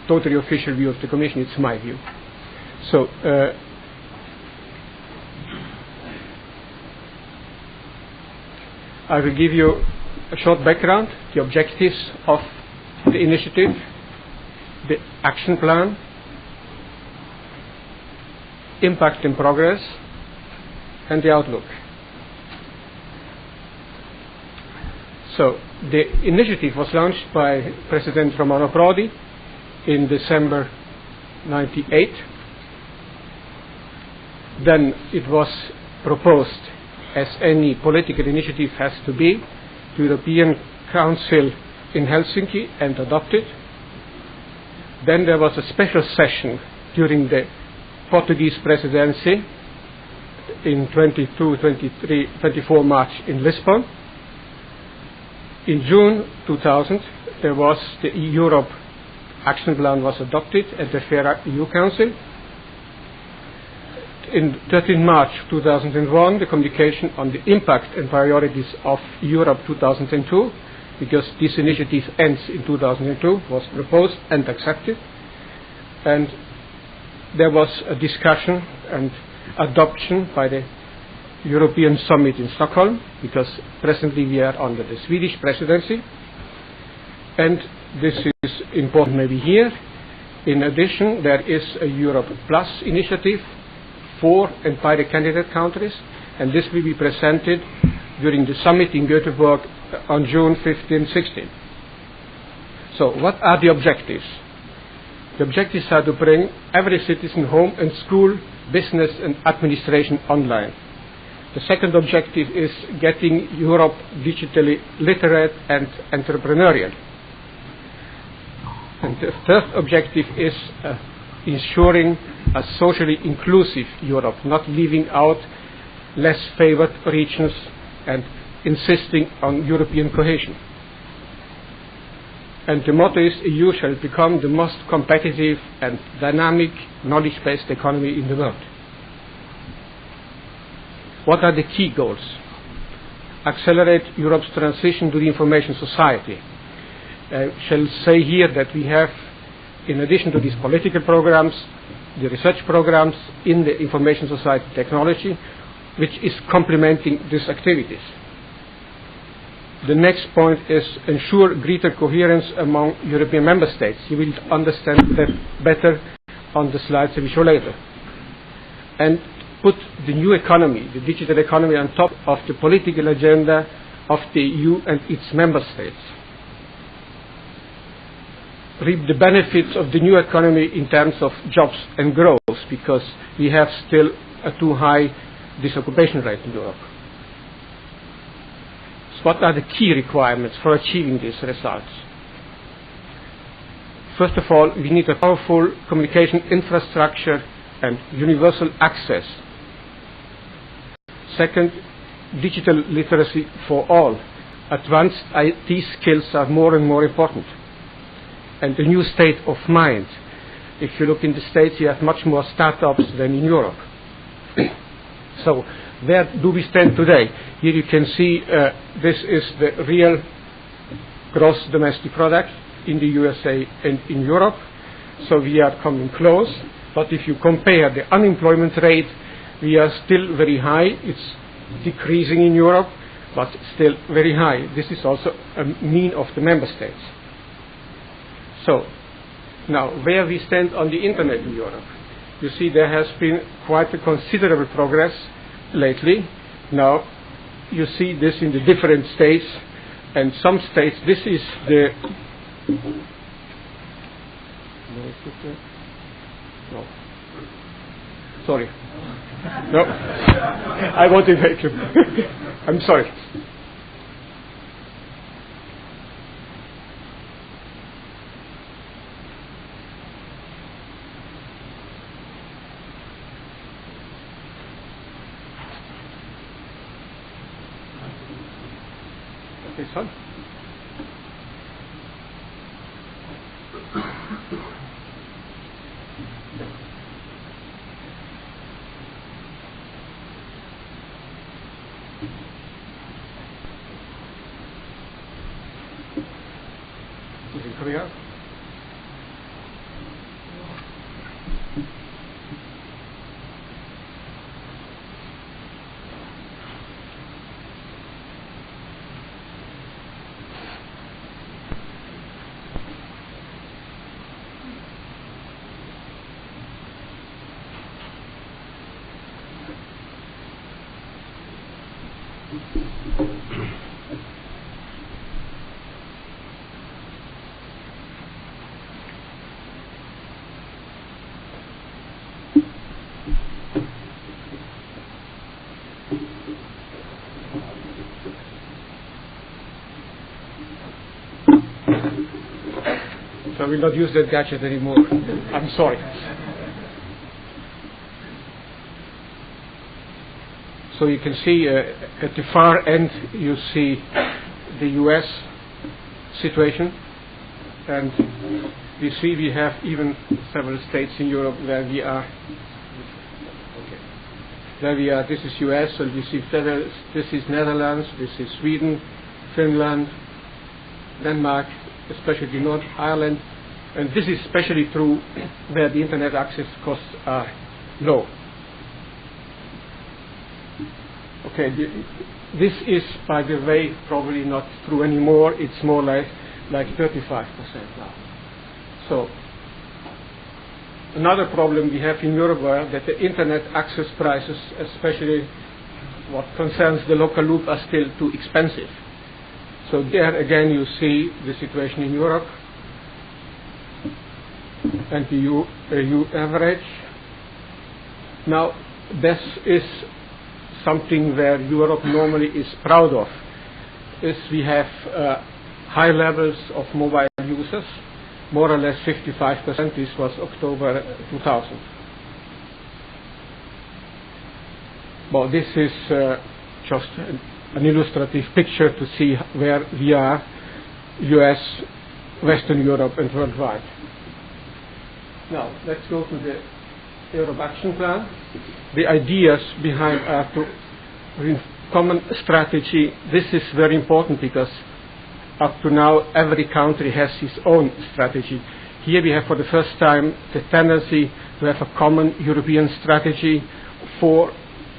totally official view of the Commission, it's my view. So, I will give you a short background, the objectives of the initiative, the action plan, impact and progress, and the outlook. So, the initiative was launched by President Romano Prodi in December 98. Then it was proposed, as any political initiative has to be, to the European Council in Helsinki and adopted. Then there was a special session during the Portuguese presidency in 24 March in Lisbon. In June 2000, there was the eEurope action plan was adopted at the FERA EU Council. In 13 March 2001, the communication on the impact and priorities of Europe 2002, because this initiative ends in 2002, was proposed and accepted. And there was a discussion and adoption by the European Summit in Stockholm, because presently we are under the Swedish presidency. And this is important maybe here. In addition, there is a Europe Plus initiative for and by the candidate countries, and this will be presented during the summit in Göteborg on June 15-16. So what are the objectives? The objectives are to bring every citizen home and school, business and administration online. The second objective is getting Europe digitally literate and entrepreneurial. And the third objective is ensuring a socially inclusive Europe, not leaving out less favored regions and insisting on European cohesion. And the motto is EU shall become the most competitive and dynamic knowledge-based economy in the world. What are the key goals? Accelerate Europe's transition to the information society. I shall say here that we have, in addition to these political programs, the research programs in the information society technology, which is complementing these activities. The next point is ensure greater coherence among European member states. You will understand that better on the slides I will show later. And put the new economy, the digital economy, on top of the political agenda of the EU and its member states. Reap the benefits of the new economy in terms of jobs and growth, because we have still a too high disoccupation rate in Europe. So what are the key requirements for achieving these results? First of all, we need a powerful communication infrastructure and universal access. Second, digital literacy for all. Advanced IT skills are more and more important. And the new state of mind. If you look in the States, you have much more startups than in Europe. So, where do we stand today? Here you can see this is the real gross domestic product in the USA and in Europe. So we are coming close. But if you compare the unemployment rate, we are still very high. It's decreasing in Europe, but still very high. This is also a mean of the member states. So, now, where we stand on the Internet in Europe. You see there has been quite a considerable progress lately. Now, you see this in the different states, and some states, this is the... No. Sorry. No. I want to make you. I'm sorry. This one. Is it coming out? I will not use that gadget anymore. I'm sorry. So you can see at the far end you see the US situation, and we see we have even several states in Europe where we are. Okay. There we are. This is US, and you see this is Netherlands, this is Sweden, Finland, Denmark, especially North Ireland, and this is especially true where the internet access costs are low. Okay, this is, by the way, probably not true anymore. It's more like 35% now. So another problem we have in Europe are that the internet access prices, especially what concerns the local loop, are still too expensive. So there again you see the situation in Europe and the EU average. Now this is something where Europe normally is proud of, is we have high levels of mobile users, more or less 55%. This was October 2000. Well, this is just an illustrative picture to see where we are, US, Western Europe, and worldwide. Now, let's go to the Europe Action Plan. The ideas behind are to common strategy. This is very important because up to now every country has its own strategy. Here we have for the first time the tendency to have a common European strategy for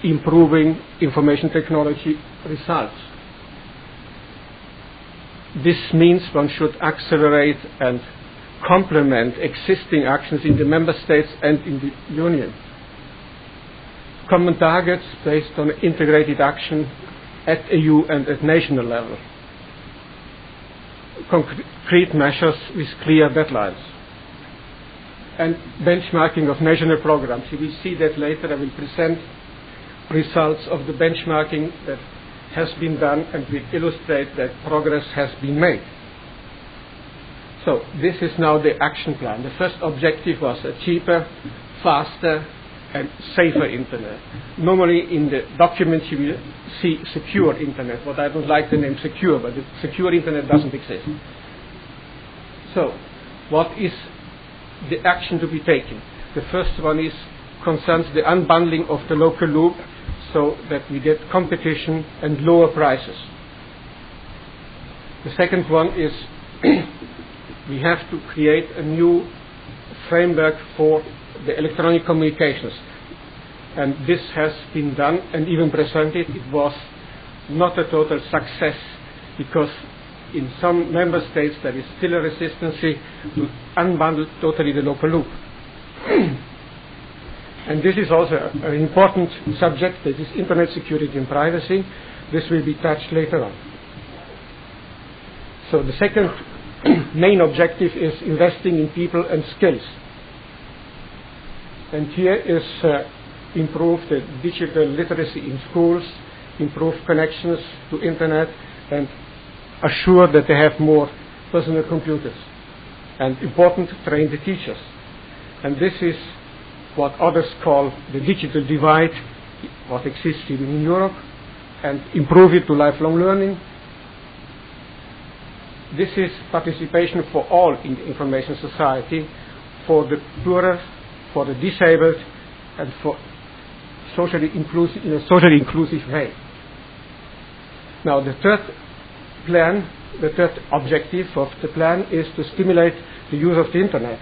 improving information technology results. This means one should accelerate and complement existing actions in the member states and in the Union. Common targets based on integrated action at EU and at national level. Concrete measures with clear deadlines. And benchmarking of national programs. You will see that later. I will present results of the benchmarking that has been done and will illustrate that progress has been made. So this is now the action plan. The first objective was a cheaper, faster, and safer internet. Normally in the documents you will see secure internet, but I don't like the name secure, but the secure internet doesn't exist. So what is the action to be taken? The first one is concerns the unbundling of the local loop so that we get competition and lower prices. The second one is we have to create a new framework for the electronic communications. And this has been done and even presented. It was not a total success because in some member states there is still a resistance to unbundle totally the local loop. And this is also an important subject, that is internet security and privacy. This will be touched later on. So the second main objective is investing in people and skills. And here is improve the digital literacy in schools, improve connections to internet, and assure that they have more personal computers. And important, train the teachers. And this is what others call the digital divide, what exists in Europe, and improve it to lifelong learning. This is participation for all in the information society, for the poorer, for the disabled, and for socially inclusive, in a socially inclusive way. Now the third plan, the third objective of the plan is to stimulate the use of the internet.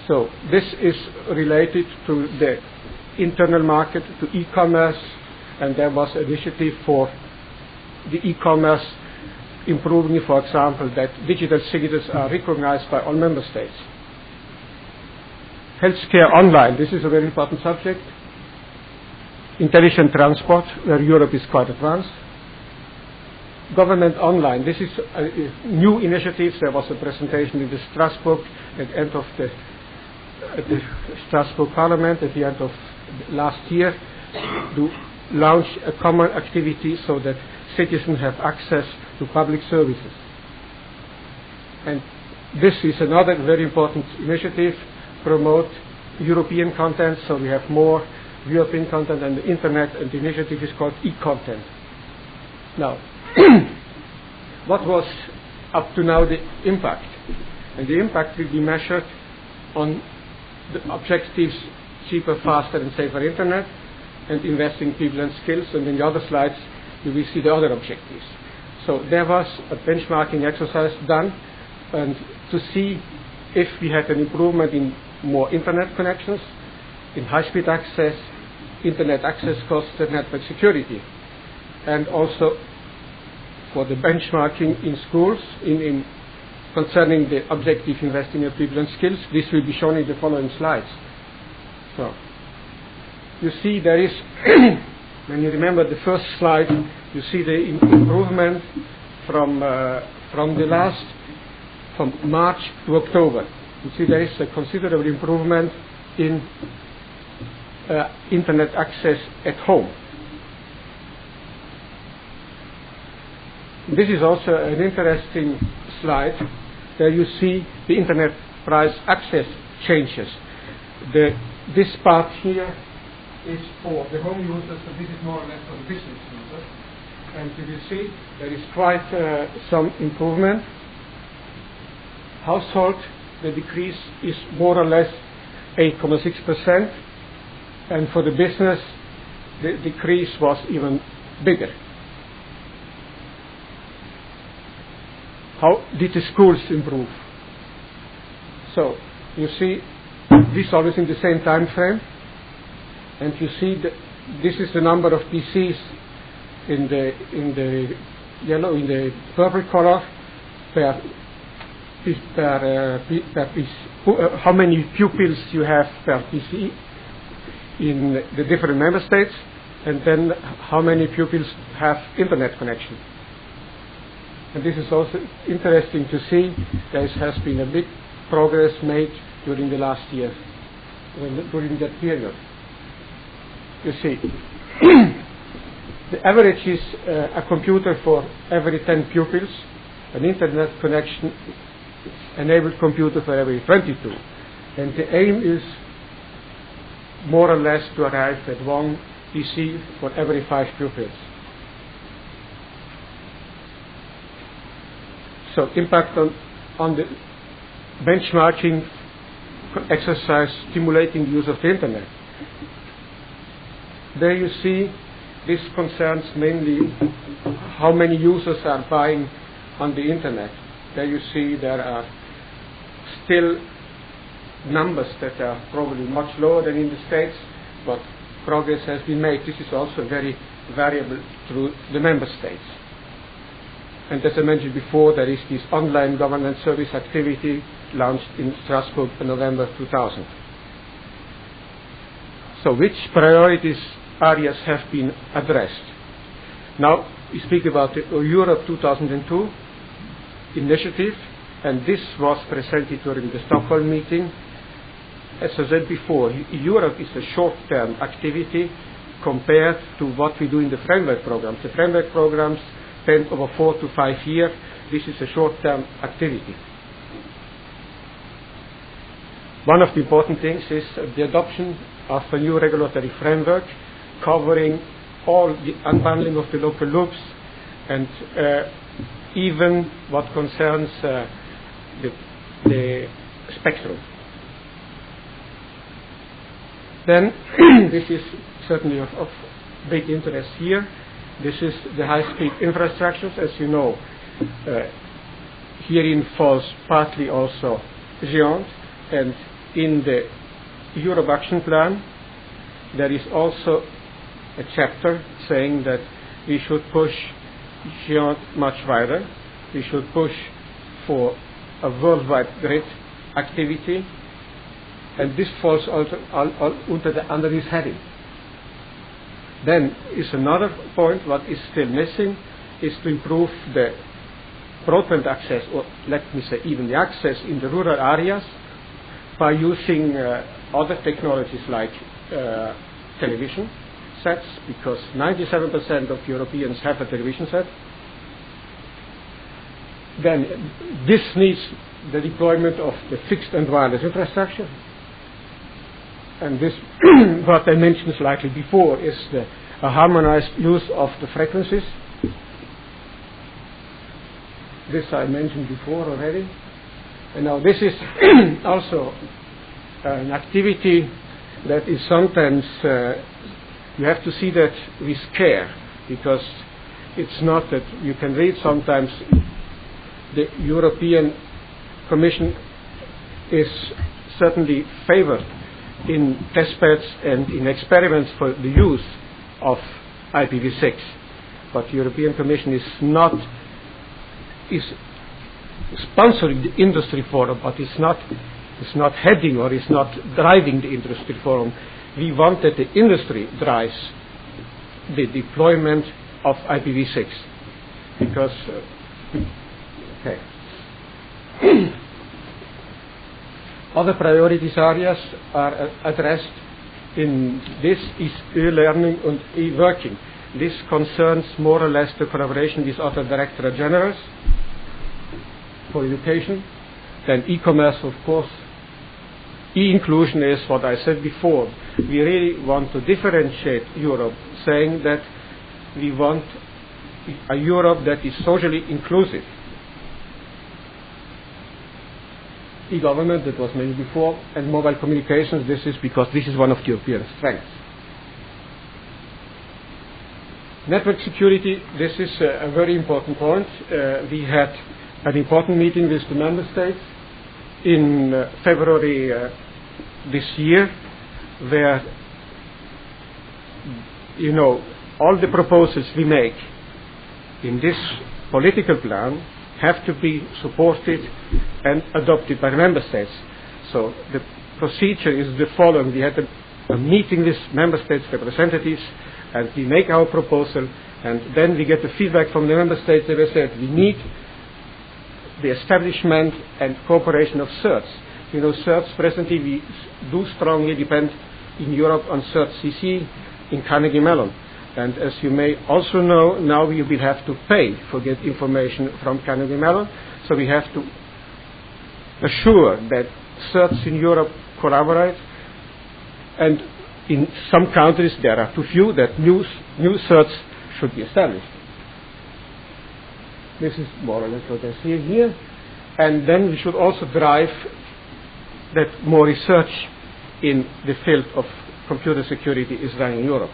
So this is related to the internal market, to e-commerce, and there was an initiative for the e-commerce improving, for example, that digital signatures are recognized by all member states. Healthcare online, this is a very important subject. Intelligent transport, where Europe is quite advanced. Government online, this is a new initiative. There was a presentation in the Strasbourg at the end of the Strasbourg Parliament at the end of last year to launch a common activity so that citizens have access to public services. And this is another very important initiative, promote European content, so we have more European content on the internet, and the initiative is called e-content. Now, what was up to now the impact? And the impact will be measured on the objectives: cheaper, faster and safer internet, and investing people and skills, and in the other slides you will see the other objectives. So there was a benchmarking exercise done, and to see if we had an improvement in more internet connections, in high-speed access, internet access costs and network security, and also for the benchmarking in schools in concerning the objective investing in people and skills. This will be shown in the following slides. So you see there is when you remember the first slide, you see the improvement from March to October. You see there is a considerable improvement in internet access at home. This is also an interesting slide. There you see the internet price access changes. This part here is for the home users, so this is more or less for the business users. And you will see there is quite some improvement. Household, the decrease is more or less 8.6%, and for the business the decrease was even bigger. How did the schools improve? So you see this always in the same time frame, and you see that this is the number of PCs in the yellow, in the purple color, how many pupils you have per PC in the different member states, and then how many pupils have internet connection. And this is also interesting to see. There has been a big progress made during the last year, during that period. You see, the average is a computer for every 10 pupils, an internet connection enabled computer for every 22. And the aim is more or less to arrive at one PC for every 5 pupils. So impact on the benchmarking exercise stimulating the use of the internet. There you see this concerns mainly how many users are buying on the internet. There you see there are still numbers that are probably much lower than in the States, but progress has been made. This is also very variable through the member states. And as I mentioned before, there is this online government service activity launched in Strasbourg in November 2000. So which priorities areas have been addressed? Now we speak about the eEurope 2002 initiative, and this was presented during the Stockholm meeting. As I said before, eEurope is a short-term activity compared to what we do in the framework programs. The framework programs spent over 4 to 5 years. This is a short-term activity. One of the important things is the adoption of a new regulatory framework covering all the unbundling of the local loops, and even what concerns the spectrum. Then this is certainly of big interest here. This is the high-speed infrastructures. As you know, herein falls partly also GEONT, and in the Europe Action Plan there is also a chapter saying that we should push GEONT much wider. We should push for a worldwide grid activity, and this falls also under this heading. Then is another point, what is still missing is to improve the broadband access, or let me say even the access in the rural areas, by using other technologies like television sets, because 97% of Europeans have a television set. Then this needs the deployment of the fixed and wireless infrastructure. And this, what I mentioned slightly before, is a harmonized use of the frequencies. This I mentioned before already. And now this is also an activity that is sometimes, you have to see that with care, because it's not that you can read sometimes the European Commission is certainly favored in testbeds and in experiments for the use of IPv6, but the European Commission is sponsoring the industry forum, but it's not heading or it's not driving the industry forum. We want that the industry drives the deployment of IPv6, because other priorities areas are addressed in this is e-learning and e-working. This concerns more or less the collaboration with other Directorate Generals for education. Then e-commerce, of course. E-inclusion is what I said before. We really want to differentiate Europe, saying that we want a Europe that is socially inclusive. E-government, that was mentioned before, and mobile communications, this is because this is one of the European strengths. Network security, this is a very important point. We had an important meeting with the member states in February this year, where, you know, all the proposals we make in this political plan have to be supported and adopted by the member states. So the procedure is the following. We had a meeting with member states representatives, and we make our proposal, and then we get the feedback from the member states. They said we need the establishment and cooperation of CERTs. You know, CERTs presently we do strongly depend in Europe on CERT CC in Carnegie Mellon. And as you may also know, now we will have to pay for get information from Carnegie Mellon. So we have to assure that CERTs in Europe collaborate. And in some countries there are too few, that new CERTs should be established. This is more or less what I see here. And then we should also drive that more research in the field of computer security is done in Europe.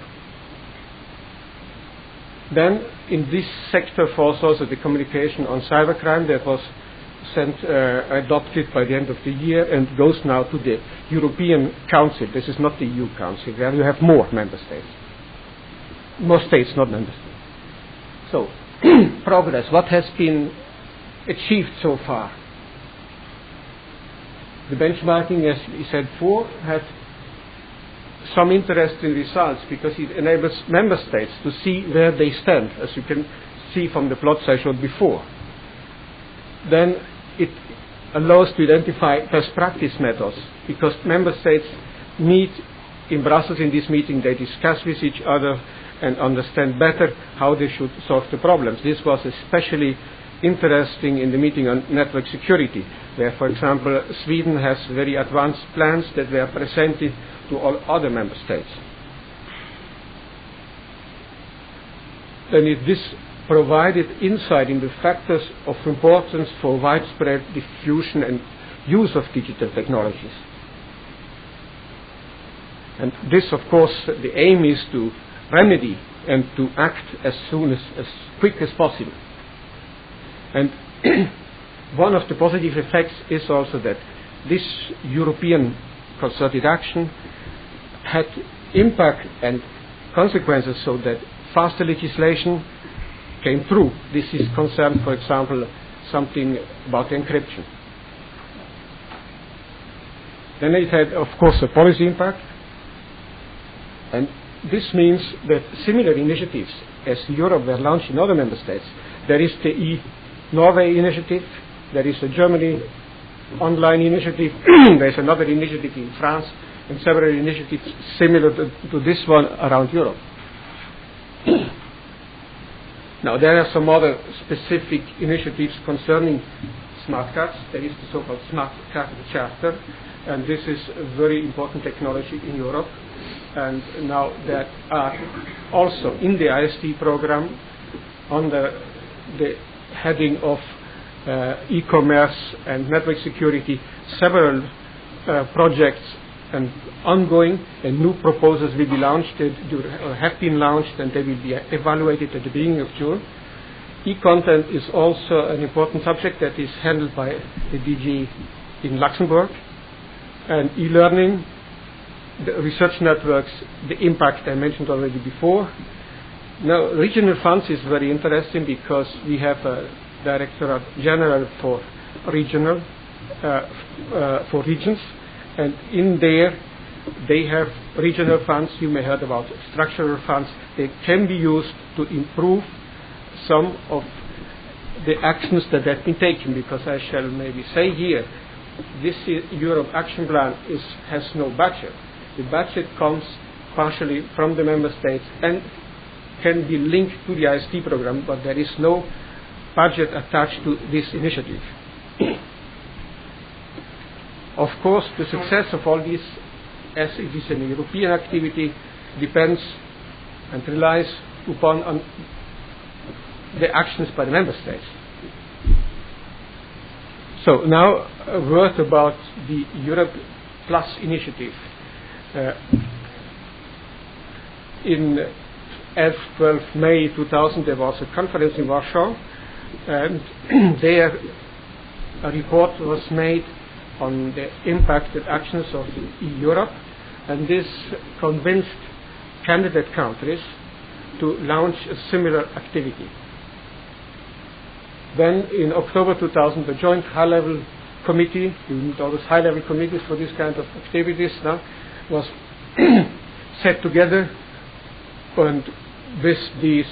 Then in this sector falls also the communication on cybercrime that was adopted by the end of the year and goes now to the European Council. This is not the EU Council, where you have more member states. More states, not member states. So, progress. What has been achieved so far? The benchmarking, as we said before, had some interesting results because it enables member states to see where they stand, as you can see from the plots I showed before. Then it allows to identify best practice methods because member states meet in Brussels in this meeting, they discuss with each other and understand better how they should solve the problems. This was especially interesting in the meeting on network security, where, for example, Sweden has very advanced plans that were presented to all other member states. Then this provided insight in the factors of importance for widespread diffusion and use of digital technologies. And this, of course, the aim is to remedy and to act as quick as possible. And one of the positive effects is also that this European concerted action had impact and consequences so that faster legislation came through. This is concerned, for example, something about encryption. Then it had, of course, a policy impact. And this means that similar initiatives as Europe were launched in other member states. There is the eNorway initiative, there is a Germany online initiative, there is another initiative in France, and several initiatives similar to this one around Europe. Now there are some other specific initiatives concerning smart cards. There is the so-called Smart Card Charter, and this is a very important technology in Europe. And now there are also in the IST program, under the heading of e-commerce and network security, several projects and ongoing, and new proposals will be launched, or have been launched, and they will be evaluated at the beginning of June. E-content is also an important subject that is handled by the DG in Luxembourg. And e-learning, the research networks, the impact I mentioned already before. Now, regional funds is very interesting because we have a Directorate General for regional, for regions, and in there they have regional funds. You may have heard about structural funds. They can be used to improve some of the actions that have been taken, because I shall maybe say here, this Europe Action Plan has no budget. The budget comes partially from the member states and can be linked to the IST program, but there is no budget attached to this initiative. Of course, the success of all this, as it is an European activity, depends and relies upon the actions by the member states. So now a word about the Europe Plus initiative. In 12 May 2000 there was a conference in Warsaw, and there a report was made on the impacted actions of eEurope, and this convinced candidate countries to launch a similar activity. Then in October 2000 the joint high-level committee, we need always high-level committees for this kind of activities now, was set together, and with these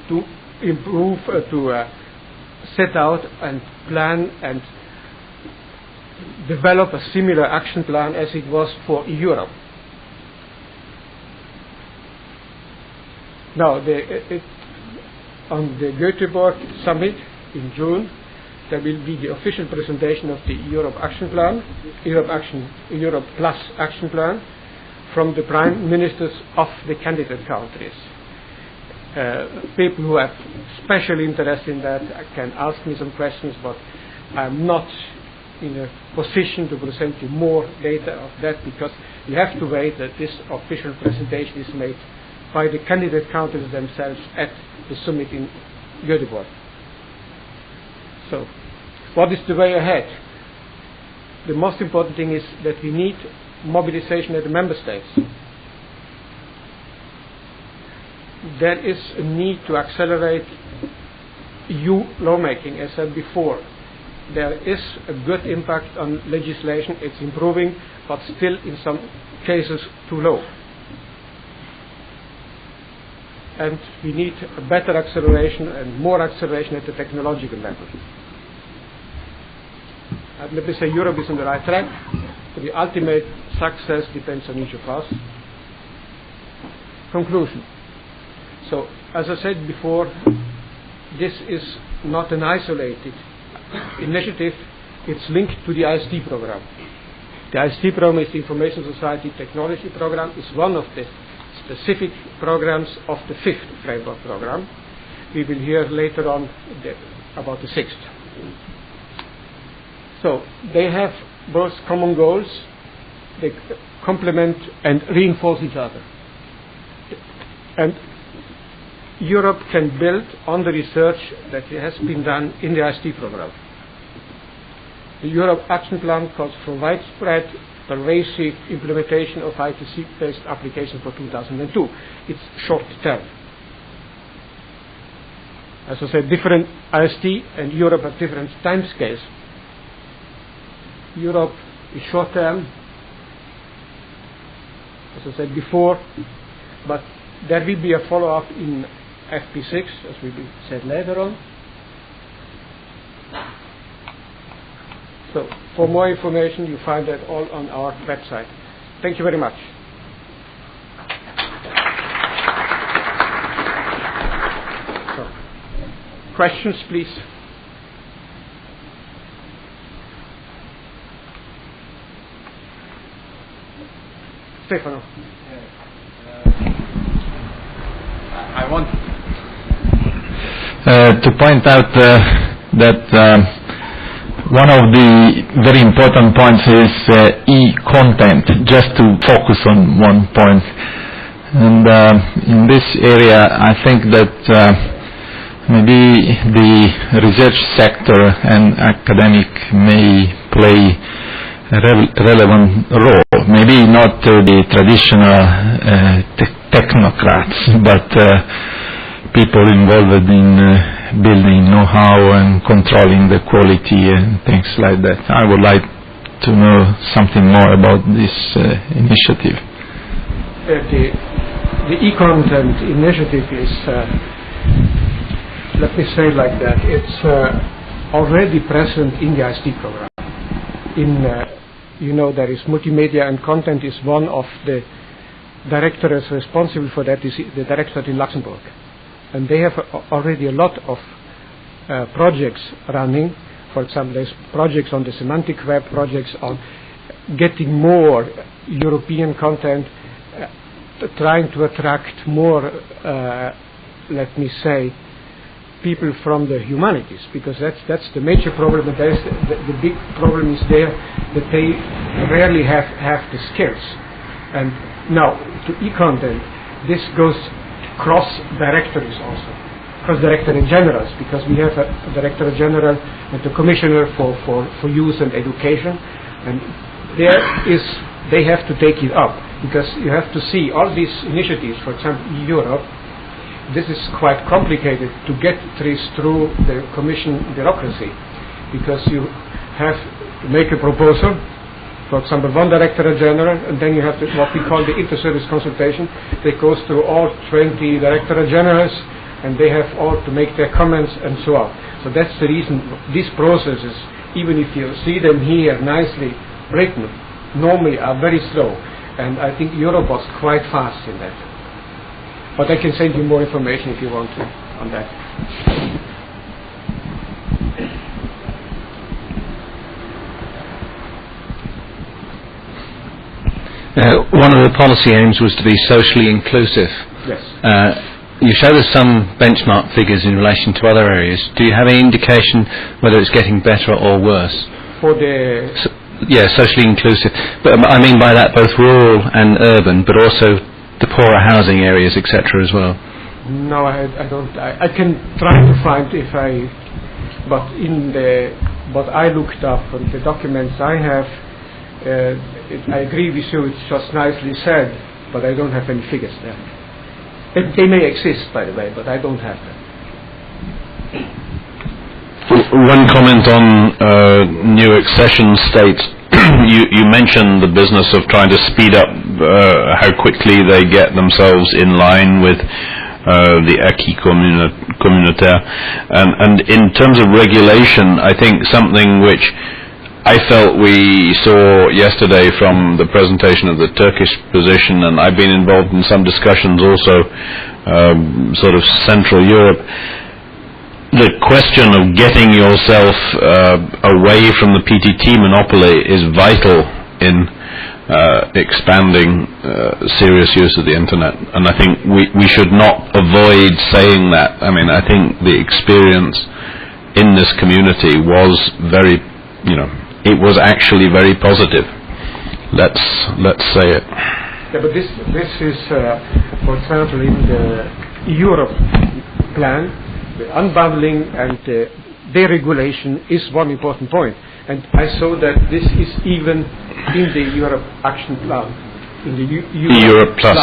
to improve, to set out and plan and develop a similar action plan as it was for eEurope. Now, on the Göteborg summit in June, there will be the official presentation of the Europe Action Plan, Europe Plus Action Plan, from the prime ministers of the candidate countries. People who have special interest in that can ask me some questions, but I'm not in a position to present you more data of that, because you have to wait that this official presentation is made by the candidate countries themselves at the summit in Göteborg. So, what is the way ahead? The most important thing is that we need mobilization at the member states. There is a need to accelerate EU lawmaking, as I said before. There is a good impact on legislation, it's improving, but still in some cases too low. And we need a better acceleration and more acceleration at the technological level. And let me say Europe is on the right track, but the ultimate success depends on each of us. Conclusion. So, as I said before, this is not an isolated initiative, it's linked to the IST program. The IST program is the Information Society Technology Program, is one of the specific programs of the 5th framework program. We will hear later on about the 6th. So, they have both common goals, they complement and reinforce each other. And Europe can build on the research that has been done in the IST program. The Europe Action Plan calls for widespread, pervasive implementation of ITC-based applications for 2002. It's short term. As I said, different IST and Europe have different time scales. Europe is short term, as I said before, but there will be a follow-up in FP6, as will be said later on. So, for more information, you find that all on our website. Thank you very much. So, questions, please. Stefano. I want to point out that one of the very important points is e-content, just to focus on one point. And in this area, I think that maybe the research sector and academic may play a relevant role. Maybe not the traditional technocrats, but people involved in building know-how and controlling the quality and things like that. I would like to know something more about this initiative. The e-content initiative is, let me say like that, it's already present in the ICT program. There is multimedia and content is one of the directorates responsible for that, is the Directorate in Luxembourg. And they have already a lot of projects running. For example, there's projects on the semantic web, projects on getting more European content, trying to attract more, let me say, people from the humanities, because that's the major problem. But the big problem is there that they rarely have the skills. And now to e-content, this goes cross directorates also, cross directorate generals, because we have a directorate general and the commissioner for youth and education, and they have to take it up, because you have to see all these initiatives. For example, eEurope, this is quite complicated to get through the commission bureaucracy, because you have to make a proposal, for example, one directorate general, and then you have what we call the inter-service consultation. That goes through all 20 directorate generals, and they have all to make their comments and so on. So that's the reason these processes, even if you see them here nicely written, normally are very slow. And I think Europe was quite fast in that. But I can send you more information if you want to on that. One of the policy aims was to be socially inclusive. Yes. You showed us some benchmark figures in relation to other areas. Do you have any indication whether it's getting better or worse? For the... socially inclusive. But I mean by that both rural and urban, but also the poorer housing areas, etc. as well. No, I don't. I can try to find but in what I looked up and the documents I have, I agree with you, it's just nicely said, but I don't have any figures there. They may exist, by the way, but I don't have them. One comment on new accession states. You mentioned the business of trying to speed up how quickly they get themselves in line with the acquis communautaire. And in terms of regulation, I think something which I felt we saw yesterday from the presentation of the Turkish position, and I've been involved in some discussions also, sort of Central Europe, the question of getting yourself away from the PTT monopoly is vital in expanding serious use of the Internet. And I think we should not avoid saying that. I mean, I think the experience in this community was very, it was actually very positive. Let's say it. Yeah, but this is, for example, in the eEurope plan, the unbundling and deregulation is one important point. And I saw that this is even in the Europe Action Plan, in the Europe Plus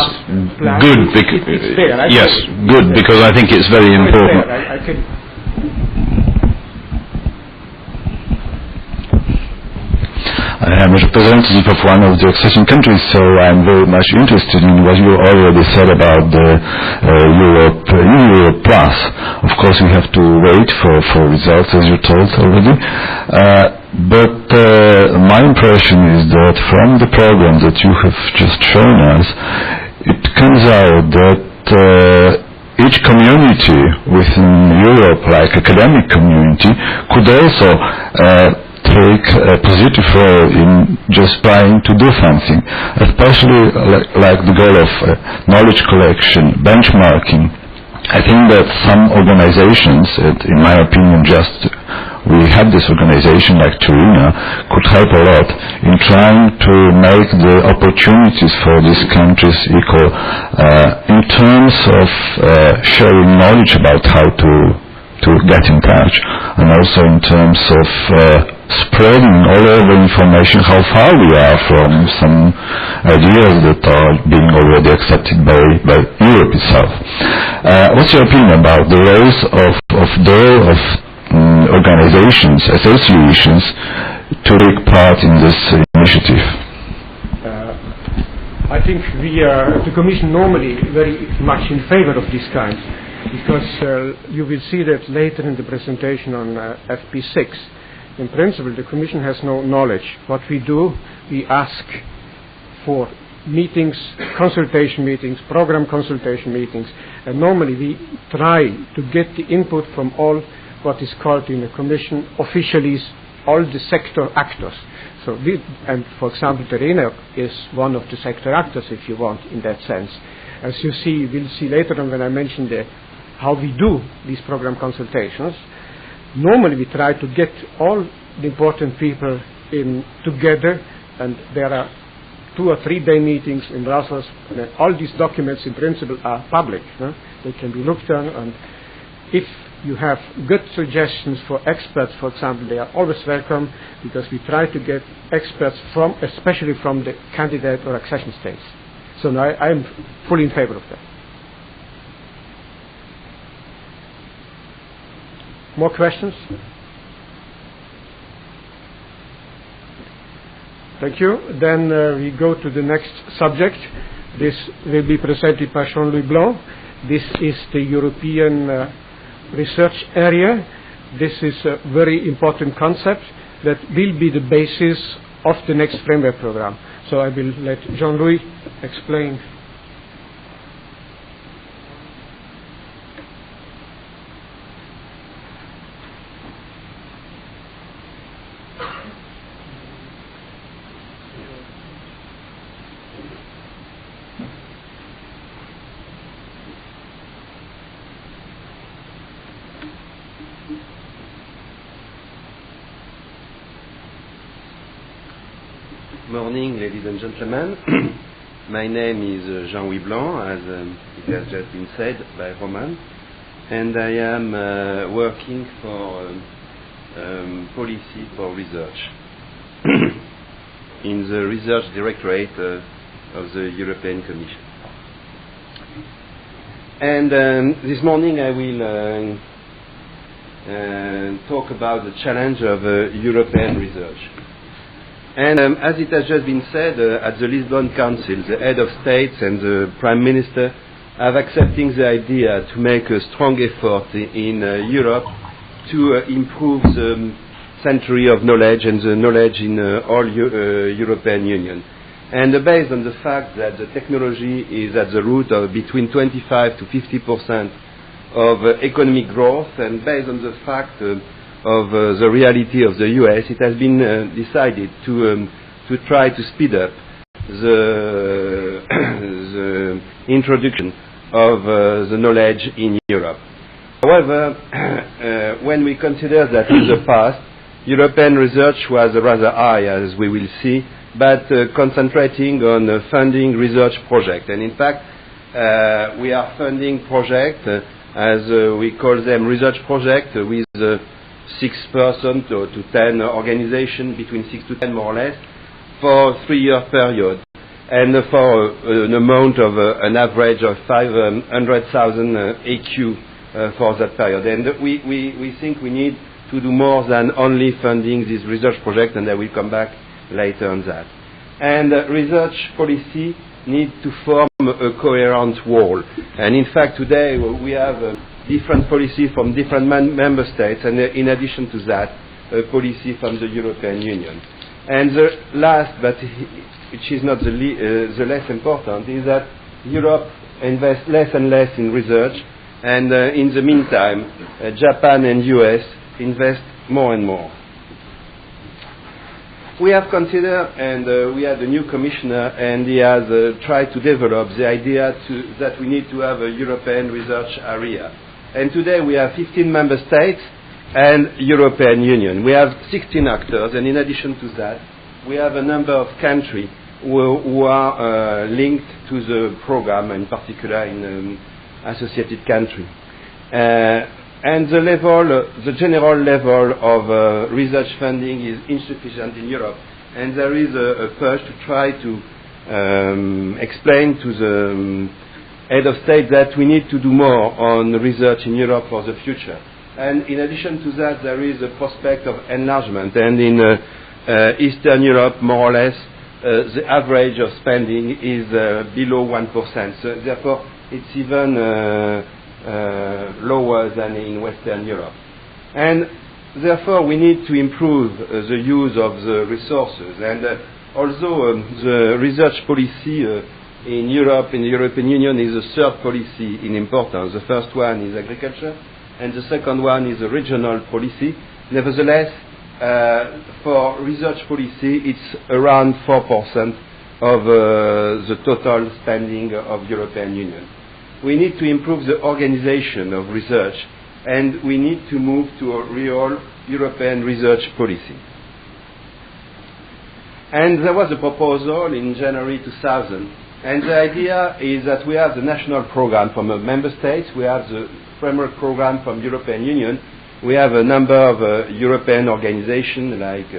plan. Good, it's there. yes, good, because I think it's very important. I can. I am a representative of one of the accession countries, so I'm very much interested in what you already said about the Europe Plus. Of course, we have to wait for results, as you told already. But my impression is that from the program that you have just shown us, it comes out that each community within Europe, like academic community, could also take a positive role in just trying to do something, especially like the goal of knowledge collection, benchmarking. I think that some organizations, in my opinion, we have this organization like Tirler, could help a lot in trying to make the opportunities for these countries equal in terms of sharing knowledge about how to get in touch, and also in terms of spreading all over information how far we are from some ideas that are being already accepted by Europe itself. What's your opinion about the roles of organizations, associations, to take part in this initiative? I think the Commission normally very much in favor of this kind, because you will see that later in the presentation on FP6. In principle, the Commission has no knowledge. What we do, we ask for meetings, consultation meetings, program consultation meetings, and normally we try to get the input from all what is called in the Commission officially all the sector actors. So, and for example, Tirler is one of the sector actors, if you want, in that sense. As you see, we'll see later on when I mention how we do these program consultations. Normally we try to get all the important people in together, and there are 2 or 3 day meetings in Brussels, and all these documents in principle are public. They can be looked at, and if you have good suggestions for experts, for example, they are always welcome, because we try to get experts especially from the candidate or accession states. So now I am fully in favor of that. More questions? Thank you. Then we go to the next subject. This will be presented by Jean-Louis Blanc. This is the European research area. This is a very important concept that will be the basis of the next framework program. So I will let Jean-Louis explain. Morning, ladies and gentlemen. My name is Jean-Louis Blanc, as it has just been said by Roman, and I am working for policy for research in the research directorate of the European Commission. And this morning I will talk about the challenge of European research. And as it has just been said, at the Lisbon Council, the head of states and the Prime Minister have accepted the idea to make a strong effort in Europe to improve the century of knowledge and the knowledge in all European Union. And based on the fact that the technology is at the root of between 25 to 50% of economic growth, and based on the fact of the reality of the US, it has been decided to try to speed up the introduction of the knowledge in Europe. However, when we consider that in the past, European research was rather high, as we will see, but concentrating on funding research projects. And in fact, we are funding projects, as we call them research projects, with 6% to 10 organizations, between 6 to 10 more or less, for a 3-year period, and for an amount of an average of 500,000 AQ for that period. And we think we need to do more than only funding this research project, and I will come back later on that. And research policy needs to form a coherent whole. And in fact, today we have different policy from different member states, and in addition to that, a policy from the European Union. And the last, but which is not the less important, is that Europe invests less and less in research, and in the meantime, Japan and US invest more and more. We have considered, and we had a new commissioner, and he has tried to develop the idea that we need to have a European research area. And today we have 15 member states and European Union. We have 16 actors, and in addition to that, we have a number of countries who are linked to the program, in particular in associated countries. And the general level of research funding is insufficient in Europe, and there is a push to try to explain to the head of state that we need to do more on research in Europe for the future. And in addition to that, there is a prospect of enlargement, and in Eastern Europe, more or less, the average of spending is below 1%. So therefore, it's even lower than in Western Europe. And therefore, we need to improve the use of the resources. And although the research policy in Europe, in the European Union, is a third policy in importance. The first one is agriculture, and the second one is a regional policy. Nevertheless, for research policy, it's around 4% of the total spending of European Union. We need to improve the organization of research, and we need to move to a real European research policy. And there was a proposal in January 2000, and the idea is that we have the national program from the member states, we have the framework program from European Union, we have a number of European organizations like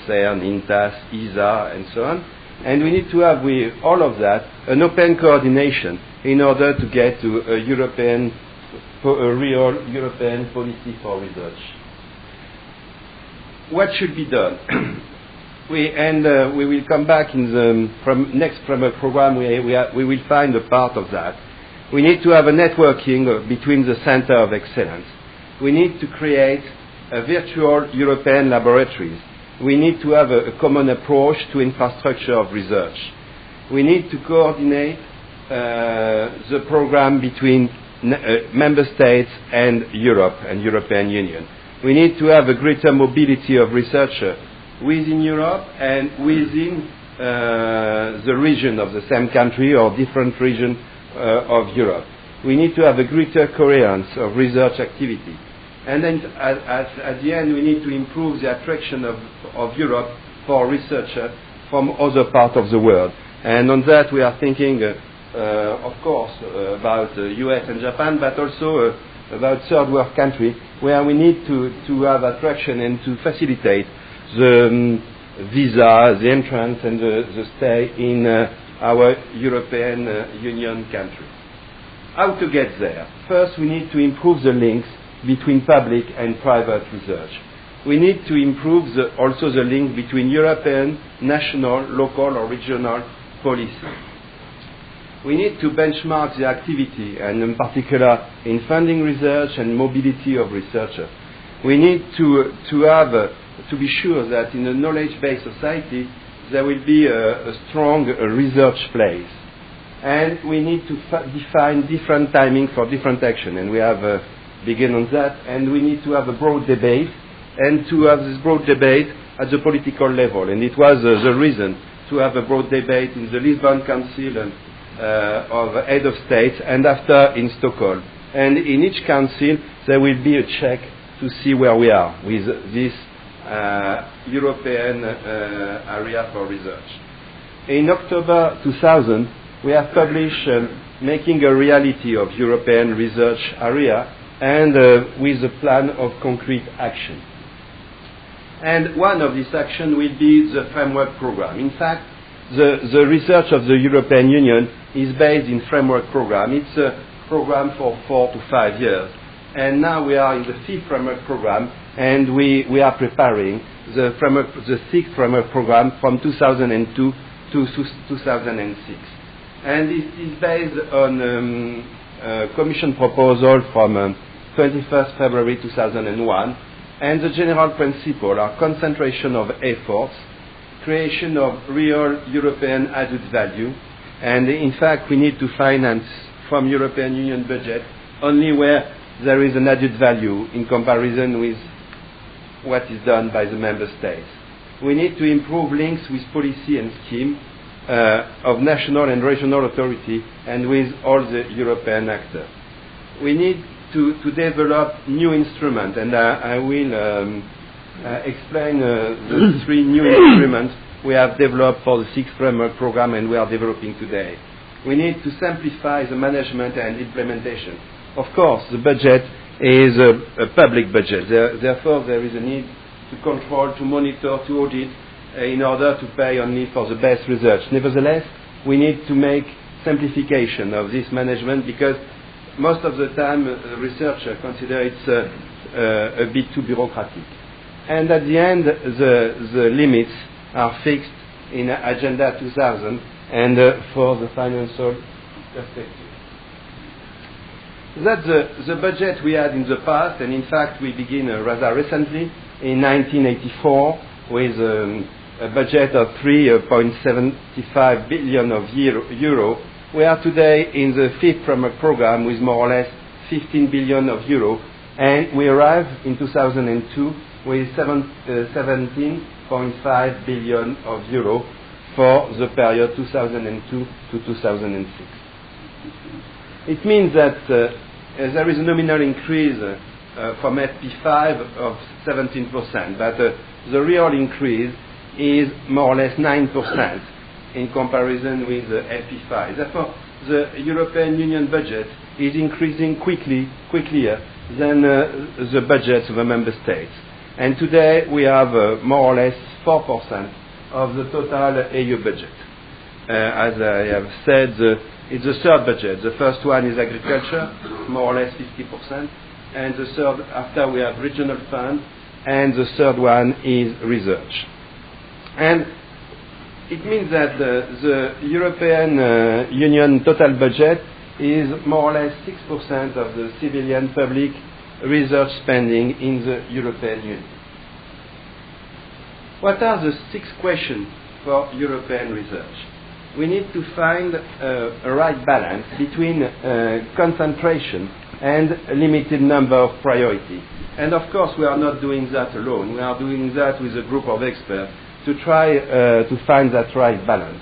CERN, INTAS, ESA, and so on, and we need to have with all of that an open coordination in order to get to a real European policy for research. What should be done? We will come back in the next framework program. We will find a part of that. We need to have a networking between the center of excellence. We need to create a virtual European laboratories. We need to have a common approach to infrastructure of research. We need to coordinate the program between member states and Europe and European Union. We need to have a greater mobility of researchers within Europe and within the region of the same country or different region of Europe. We need to have a greater coherence of research activity. And then at the end, we need to improve the attraction of Europe for researchers from other parts of the world. And on that, we are thinking, of course, about the US and Japan, but also about third world countries, where we need to have attraction and to facilitate the visa, the entrance, and the stay in our European Union country. How to get there? First, we need to improve the links between public and private research. We need to improve also the link between European, national, local, or regional policy. We need to benchmark the activity, and in particular in funding research and mobility of researchers. We need to be sure that in a knowledge-based society there will be a strong research place. And we need to define different timing for different action, and we have begin on that, and we need to have a broad debate, and to have this broad debate at the political level. And it was the reason to have a broad debate in the Lisbon Council of Head of States, and after in Stockholm. And in each council there will be a check to see where we are with this European area for research. In October 2000, we have published Making a Reality of European Research Area, and with a plan of concrete action. And one of these actions will be the framework program. In fact, the research of the European Union is based in framework program. It's a program for 4 to 5 years. And now we are in the 5th framework program, and we are preparing the 6th framework program from 2002 to 2006. And it is based on a Commission proposal from 21st February 2001, and the general principle are concentration of efforts, creation of real European added value, and in fact we need to finance from European Union budget only where there is an added value in comparison with what is done by the member states. we need to improve links with policy and scheme of national and regional authority and with all the European actors. We need to develop new instruments, and I will explain the three new instruments we have developed for the sixth framework program and we are developing today. We need to simplify the management and implementation. Of course, the budget is a public budget. Therefore, there is a need to control, to monitor, to audit in order to pay only for the best research. Nevertheless, we need to make simplification of this management because most of the time researchers consider it's a bit too bureaucratic. And at the end, the limits are fixed in Agenda 2000 and for the financial perspective. That's the budget we had in the past, and in fact we begin rather recently in 1984 with a budget of 3.75 billion of euro. We are today in the fifth framework program with more or less 15 billion of euro, and we arrive in 2002 with 17.5 billion of euro for the period 2002 to 2006. It means that there is a nominal increase from FP5 of 17%, but the real increase is more or less 9% in comparison with the FP5. Therefore, the European Union budget is increasing quicker than the budgets of the member states. And today we have more or less 4% of the total EU budget. As I have said, it's the third budget. The first one is agriculture, more or less 50%, and the third, after we have regional fund, and the third one is research. And it means that the European Union total budget is more or less 6% of the civilian public research spending in the European Union. What are the 6 questions for European research? We need to find a right balance between concentration and a limited number of priorities. And of course we are not doing that alone. We are doing that with a group of experts to try to find that right balance.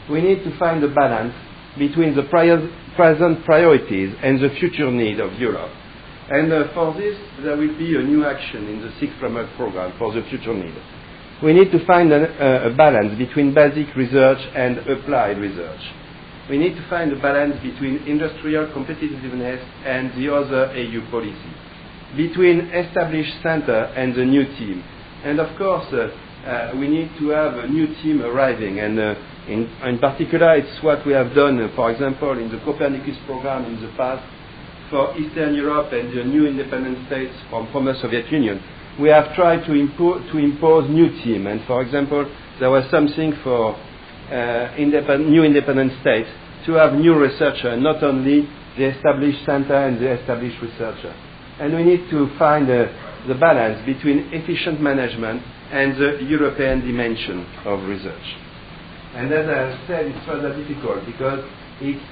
We need to find a balance between the present priorities and the future need of Europe. And for this, there will be a new action in the sixth framework program for the future need. We need to find a balance between basic research and applied research. We need to find a balance between industrial competitiveness and the other EU policy, between established center and the new team. And of course, we need to have a new team arriving, and in particular, it's what we have done, for example, in the Copernicus program in the past for Eastern Europe and the new independent states from former Soviet Union. We have tried to impose new team, and for example, there was something for new independent states to have new researcher, not only the established center and the established researcher. And we need to find the balance between efficient management and the European dimension of research. And as I said, it's rather difficult because it's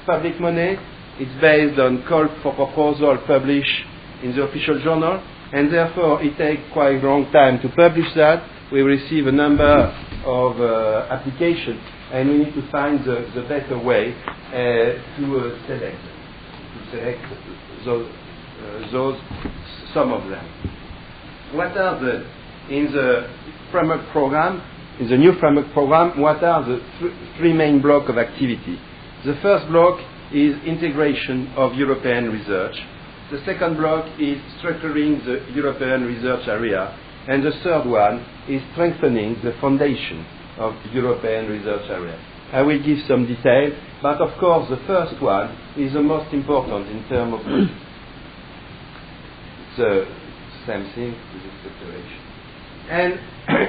public money, it's based on call for proposal published in the official journal, and therefore it takes quite a long time to publish that. We receive a number of applications, and we need to find the better way to select some of them. What are in the framework program, in the new framework program, what are the three main blocks of activity? The first block is integration of European research. The second block is structuring the European research area. And the third one is strengthening the foundation of the European research area. I will give some detail, but of course the first one is the most important in terms of it's the same thing with the structuration. And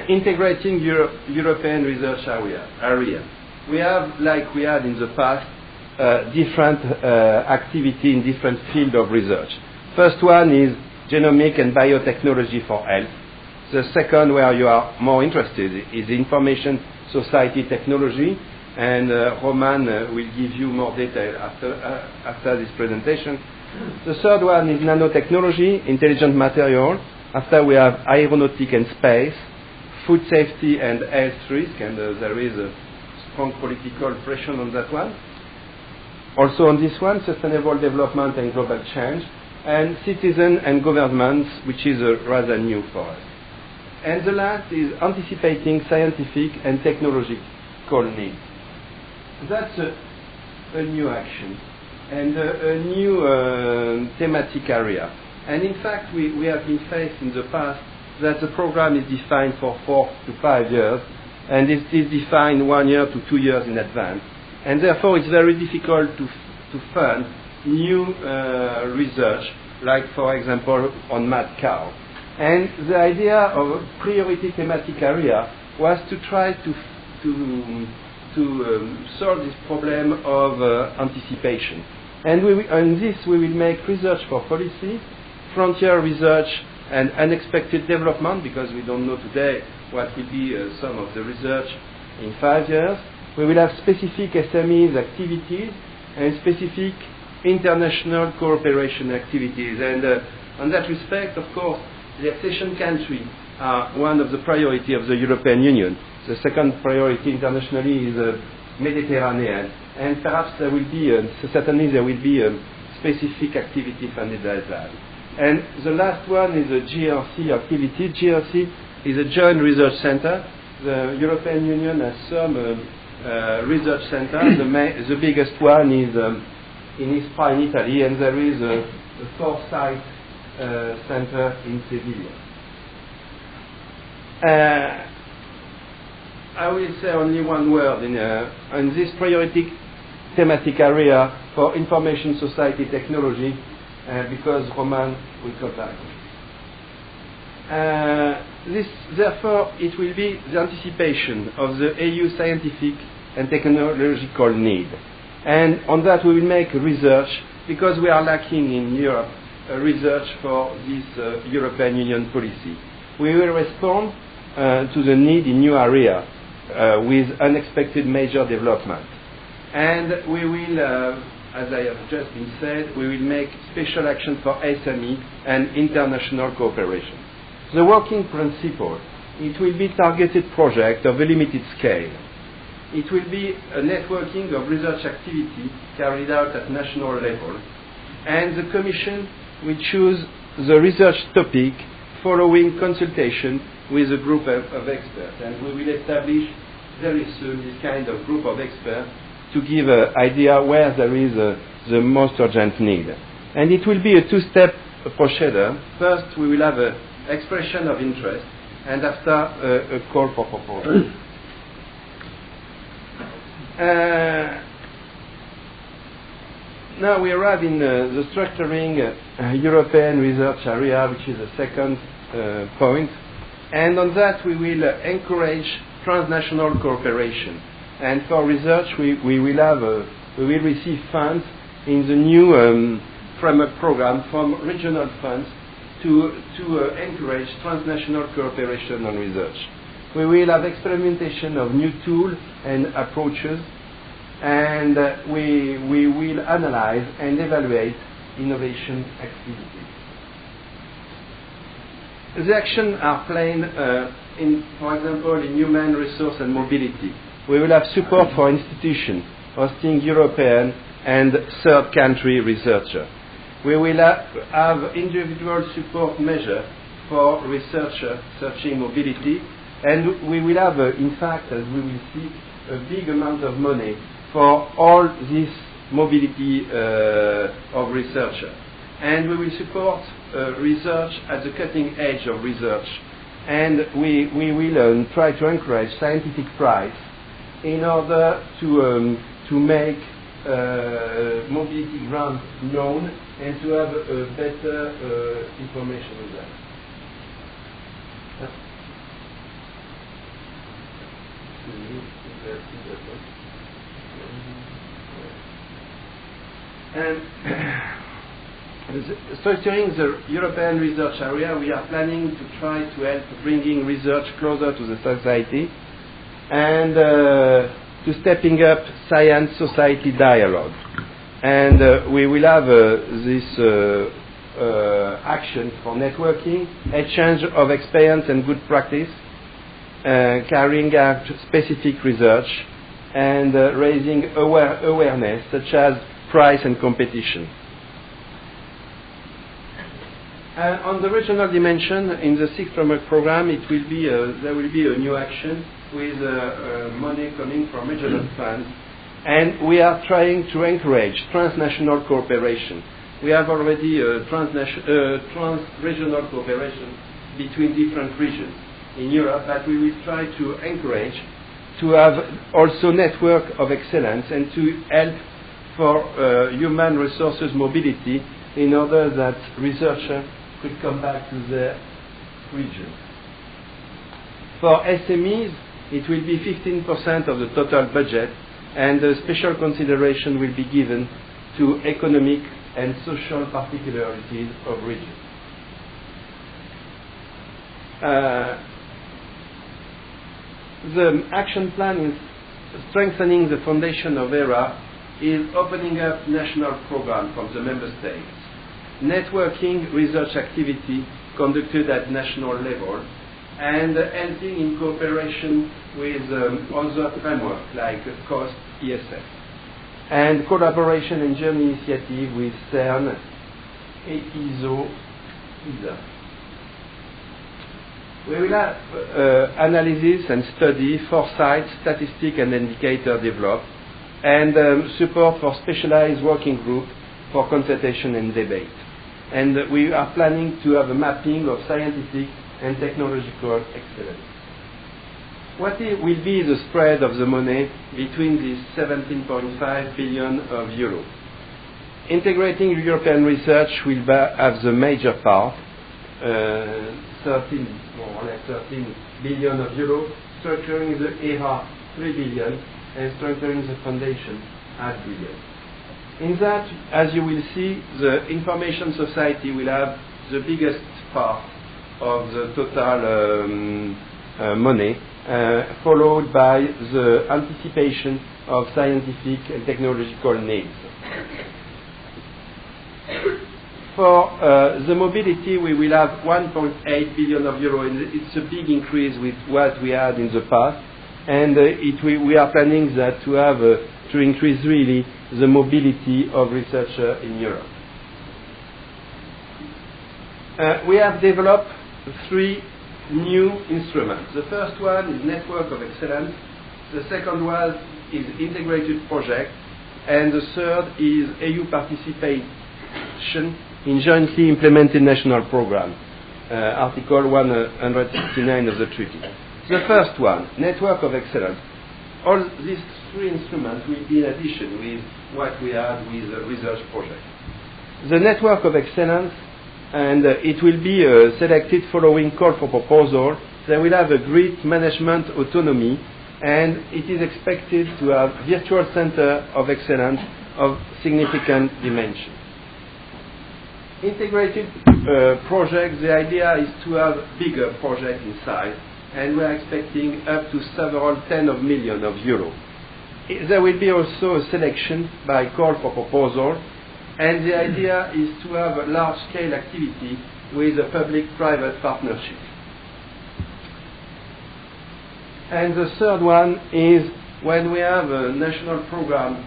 integrating European research area. We have, like we had in the past, different activity in different fields of research. First one is genomic and biotechnology for health. The second, where you are more interested, is information society technology, and Roman will give you more detail after this presentation. The third one is nanotechnology, intelligent material. After we have aeronautic and space, food safety and health risk, and there is a strong political pressure on that one. Also on this one, sustainable development and global change, and citizen and governments, which is rather new for us. And the last is anticipating scientific and technological needs. That's a new action and a new thematic area. And in fact, we have been faced in the past that the program is defined for 4 to 5 years, and it is defined 1 year to 2 years in advance. And therefore, it's very difficult to fund new research, like, for example, on mad cow. And the idea of a priority thematic area was to try to solve this problem of anticipation. And on this, we will make research for policy, frontier research, and unexpected development, because we don't know today what will be some of the research in 5 years. We will have specific SMEs activities and specific international cooperation activities. And on that respect, of course, the accession countries are one of the priorities of the European Union. The second priority internationally is Mediterranean. And perhaps there will be, certainly there will be specific activity funded as that. And the last one is a GRC activity. GRC is a joint research center. The European Union has some research centers. The biggest one is in Ispa in Italy, and there is a foresight center in Seville. I will say only one word in this priority thematic area for information society technology, because Roman will come back. Therefore, it will be the anticipation of the EU scientific and technological need. And on that we will make research, because we are lacking in Europe research for this European Union policy. We will respond to the need in new areas with unexpected major development. And we will, as I have just been said, we will make special action for SME and international cooperation. The working principle, it will be targeted project of a limited scale. It will be a networking of research activity carried out at national level, and the Commission will choose the research topic following consultation with a group of experts, and we will establish very soon this kind of group of experts to give an idea where there is the most urgent need. And it will be a two-step procedure. First, we will have an expression of interest, and after a call for proposal. Now we arrive in the structuring European research area, which is the second point. And on that we will encourage transnational cooperation. And for research we will receive funds in the new framework program from regional funds to encourage transnational cooperation on research. We will have experimentation of new tools and approaches, and we will analyze and evaluate innovation activities. The actions are planned for example, in human resource and mobility. We will have support for institutions hosting European and third country researchers. We will have individual support measures for researchers searching mobility, and we will have, in fact, as we will see, a big amount of money for all this mobility of researchers. And we will support research at the cutting edge of research. And we will try to encourage scientific prize in order to make mobility grants known and to have better information on that. And structuring the European research area, we are planning to try to help bringing research closer to the society and to stepping up science-society dialogue. And we will have this action for networking, exchange of experience and good practice, carrying out specific research and raising awareness, such as price and competition. On the regional dimension, in the sixth framework program, there will be a new action with money coming from regional funds, and we are trying to encourage transnational cooperation. We have already trans-regional cooperation between different regions in Europe, but we will try to encourage to have also network of excellence and to help for human resources mobility in order that researchers could come back to their region. For SMEs, it will be 15% of the total budget, and a special consideration will be given to economic and social particularities of regions. The action plan in strengthening the foundation of ERA is opening up national programs from the member states, networking research activity conducted at national level, and helping in cooperation with other frameworks like COST, ESF, and collaboration and journey initiative with CERN, eEurope, ESA. We will have analysis and study, foresight, statistic and indicator developed, and support for specialized working group for consultation and debate. And we are planning to have a mapping of scientific and technological excellence. What will be the spread of the money between these 17.5 billion of euro? Integrating European research will have the major part, 13 billion of euro, structuring the ERA 3 billion, and structuring the foundation at billion. In that, as you will see, the information society will have the biggest part of the total money, followed by the anticipation of scientific and technological needs. For the mobility, we will have 1.8 billion of euro, and it's a big increase with what we had in the past, and we are planning that to increase really the mobility of researchers in Europe. We have developed 3 new instruments. The first one is Network of Excellence, the second one is Integrated Project, and the third is EU participation in jointly implemented national program, Article 169 of the treaty. The first one, Network of Excellence. All these 3 instruments will be in addition with what we have with the research project. The Network of Excellence, and it will be selected following call for proposal. They will have a great management autonomy, and it is expected to have virtual center of excellence of significant dimension. Integrated project, the idea is to have bigger projects in size, and we are expecting up to several tens of millions of euros. There will be also a selection by call for proposal, and the idea is to have a large-scale activity with a public-private partnership. And the third one is when we have a national program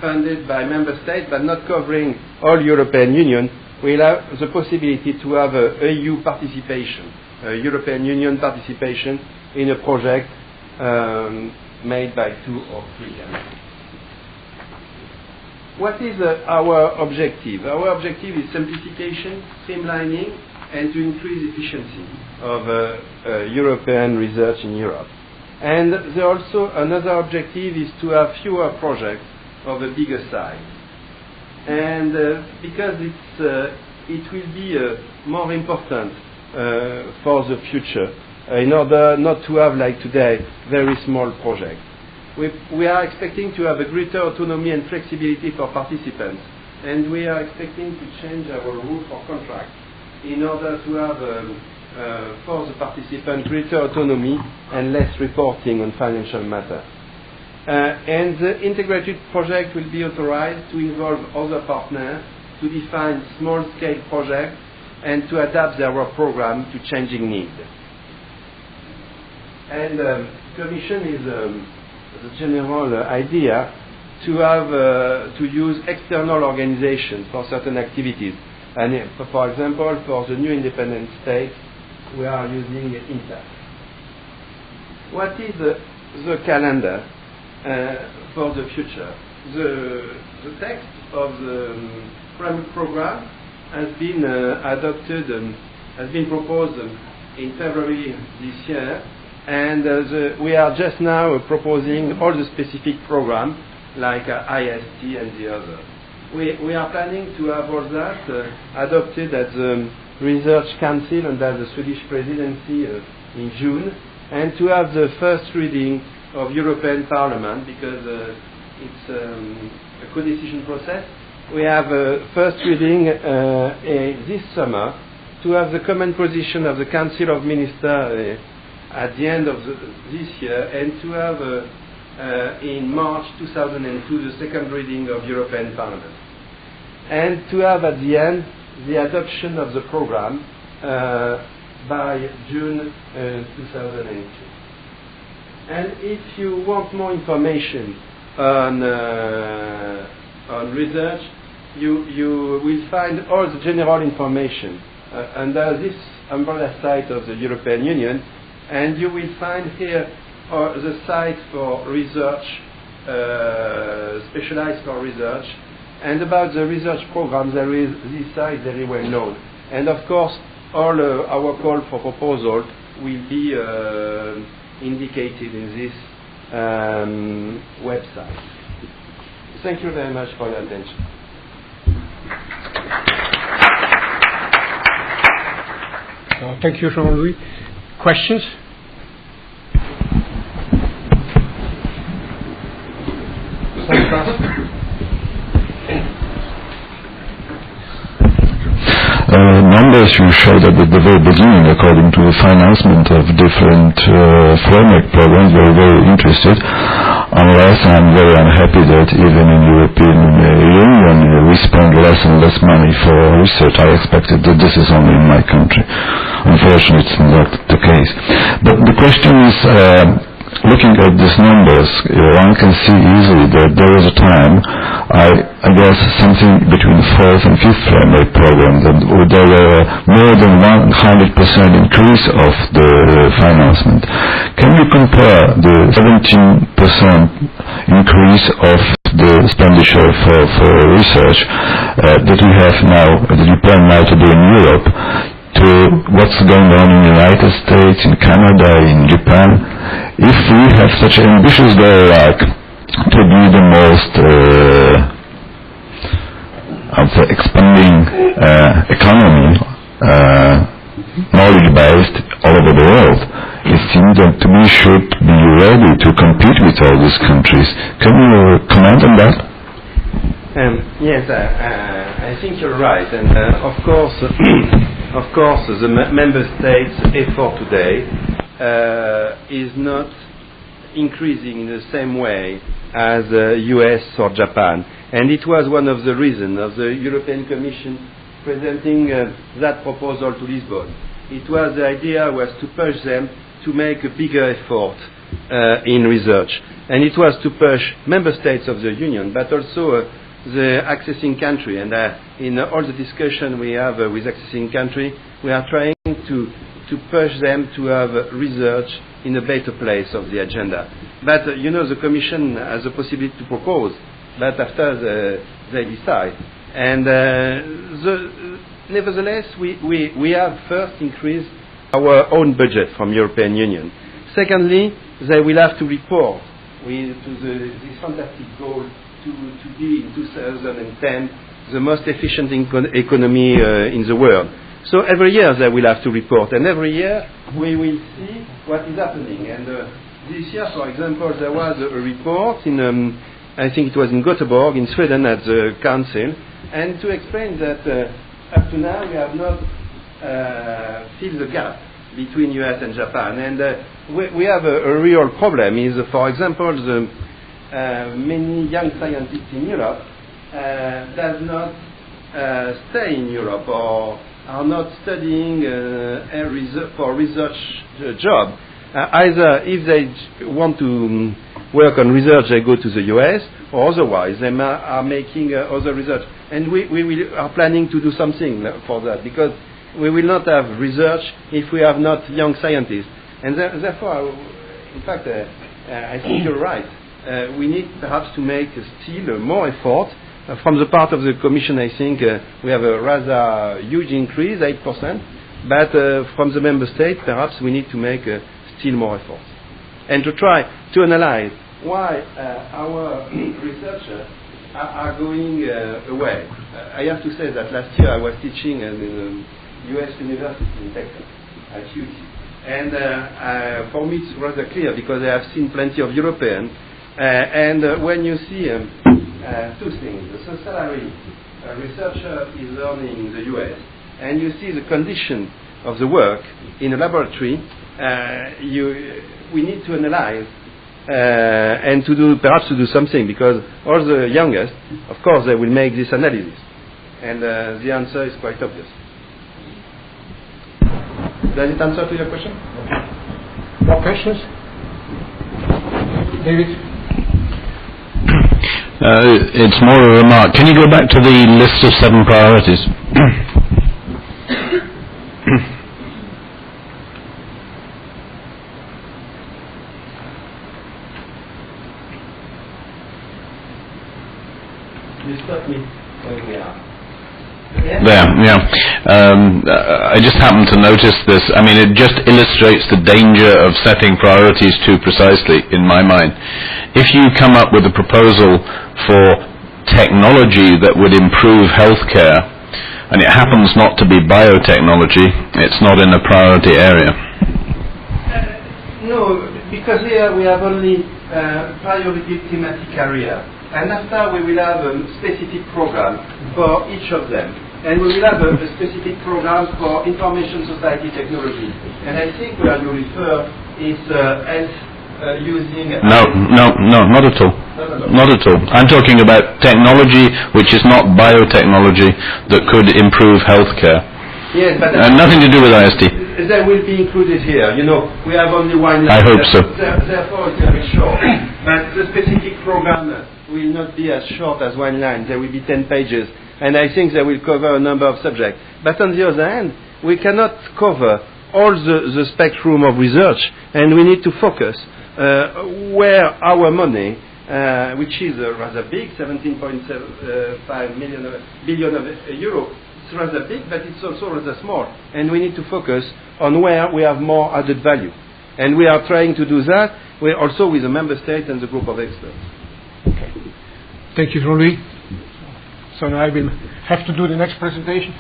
funded by member states but not covering all European Union, we'll have the possibility to have a EU participation, a European Union participation in a project made by 2 or 3 countries. What is our objective? Our objective is simplification, streamlining, and to increase efficiency of European research in Europe. And there also another objective is to have fewer projects of a bigger size. And because it will be more important for the future, in order not to have, like today, very small projects. We are expecting to have a greater autonomy and flexibility for participants, and we are expecting to change our rule for contract in order to have, for the participant, greater autonomy and less reporting on financial matters. And the integrated project will be authorized to involve other partners to define small-scale projects and to adapt their program to changing needs. And Commission is the general idea to have to use external organizations for certain activities. And for example, for the new independent states, we are using INTA. What is the calendar for the future? The text of the framework program has been adopted and has been proposed in February this year, and we are just now proposing all the specific programs like IST and the other. We are planning to have all that adopted at the Research Council under the Swedish presidency in June, and to have the first reading of European Parliament, because it's a co-decision process. We have a first reading this summer, to have the common position of the Council of Ministers at the end of this year, and to have in March 2002 the second reading of European Parliament, and to have at the end the adoption of the program by June 2002. And if you want more information on research, you will find all the general information under this umbrella site of the European Union, and you will find here the site for research, specialized for research. And about the research program, there is this site very well known. And of course, all our call for proposal will be indicated in this website. Thank you very much for your attention. Thank you, Jean-Louis. Questions? Numbers you showed at the very beginning, according to the financement of different framework programs, were very interested. Unless I'm very unhappy that even in European Union we spend less and less money for research. I expected that this is only in my country. Unfortunately, it's not the case. But the question is, looking at these numbers, one can see easily that there was a time, I guess something between the fourth and fifth framework program, that there were more than 100% increase of the financement. Can you compare the 17% increase of the expenditure for research that we have now, that you plan now to do in Europe, to what's going on in the United States, in Canada, in Japan? If we have such an ambitious goal like to be the most expanding economy, knowledge-based all over the world, it seems that we should be ready to compete with all these countries. Can you comment on that? Yes, I think you're right, and of course, the member states' effort today is not increasing in the same way as US or Japan, and it was one of the reasons of the European Commission presenting that proposal to Lisbon. It was the idea was to push them to make a bigger effort in research, and it was to push member states of the Union, but also the accessing country. And in all the discussion we have with accessing country, we are trying to push them to have research in a better place of the agenda. But the Commission has a possibility to propose, but after they decide. And nevertheless, we have first increased our own budget from European Union. Secondly, they will have to report to this fantastic goal to be in 2010 the most efficient economy in the world. So every year they will have to report, and every year we will see what is happening. And this year, for example, there was a report in, I think it was in Gothenburg, in Sweden, at the Council, and to explain that up to now we have not filled the gap between US and Japan. And we have a real problem is, for example, the many young scientists in Europe does not stay in Europe or are not studying for research job. Either if they want to work on research, they go to the US, or otherwise they are making other research. And we are planning to do something for that, because we will not have research if we have not young scientists. And therefore, in fact, I think you're right. We need perhaps to make still more effort. From the part of the Commission, I think we have a rather huge increase, 8%. But from the Member States, perhaps we need to make still more effort. And to try to analyze why our researchers are going away. I have to say that last year I was teaching in the US University in Texas at UT. And for me it's rather clear, because I have seen plenty of Europeans. And when you see two things, the salary a researcher is earning in the US, and you see the condition of the work in a laboratory, we need to analyze and perhaps to do something, because all the youngest, of course, they will make this analysis, and the answer is quite obvious. Does it answer to your question? More questions? David? It's more a remark. Can you go back to the list of 7 priorities? You stop me where we are. There, yeah. I just happened to notice this. I mean, it just illustrates the danger of setting priorities too precisely, in my mind. If you come up with a proposal for technology that would improve healthcare, and it happens not to be biotechnology, it's not in a priority area. No, because here we have only priority thematic area. And after we will have a specific program for each of them. And we will have a specific program for information society technology. And I think where you refer is using... No, not at all. Not at all. I'm talking about technology which is not biotechnology that could improve healthcare. Yes, but... nothing to do with IST. They will be included here. You know, we have only one line. I hope so. Therefore, it's very short. But the specific program will not be as short as one line. There will be 10 pages. And I think they will cover a number of subjects. But on the other hand, we cannot cover all the spectrum of research. And we need to focus where our money, which is rather big, 17.5 billion euro, it's rather big, but it's also rather small. And we need to focus on where we have more added value. And we are trying to do that. We're also with the Member States and the group of experts. Okay. Thank you, Jean-Louis. So now I will have to do the next presentation.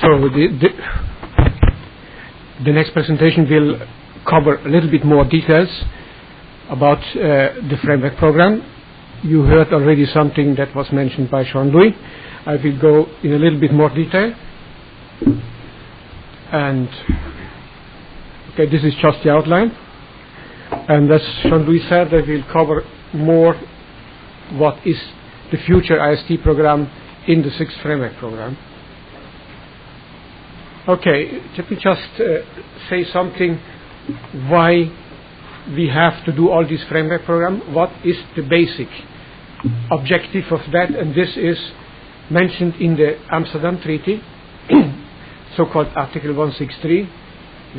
So the next presentation will cover a little bit more details about the framework program. You heard already something that was mentioned by Jean-Louis. I will go in a little bit more detail. And okay, this is just the outline. And as Jean-Louis said, I will cover more what is the future IST program in the 6th framework program. Okay, let me just say something why we have to do all this framework program. What is the basic objective of that, and this is mentioned in the Amsterdam Treaty, so-called Article 163,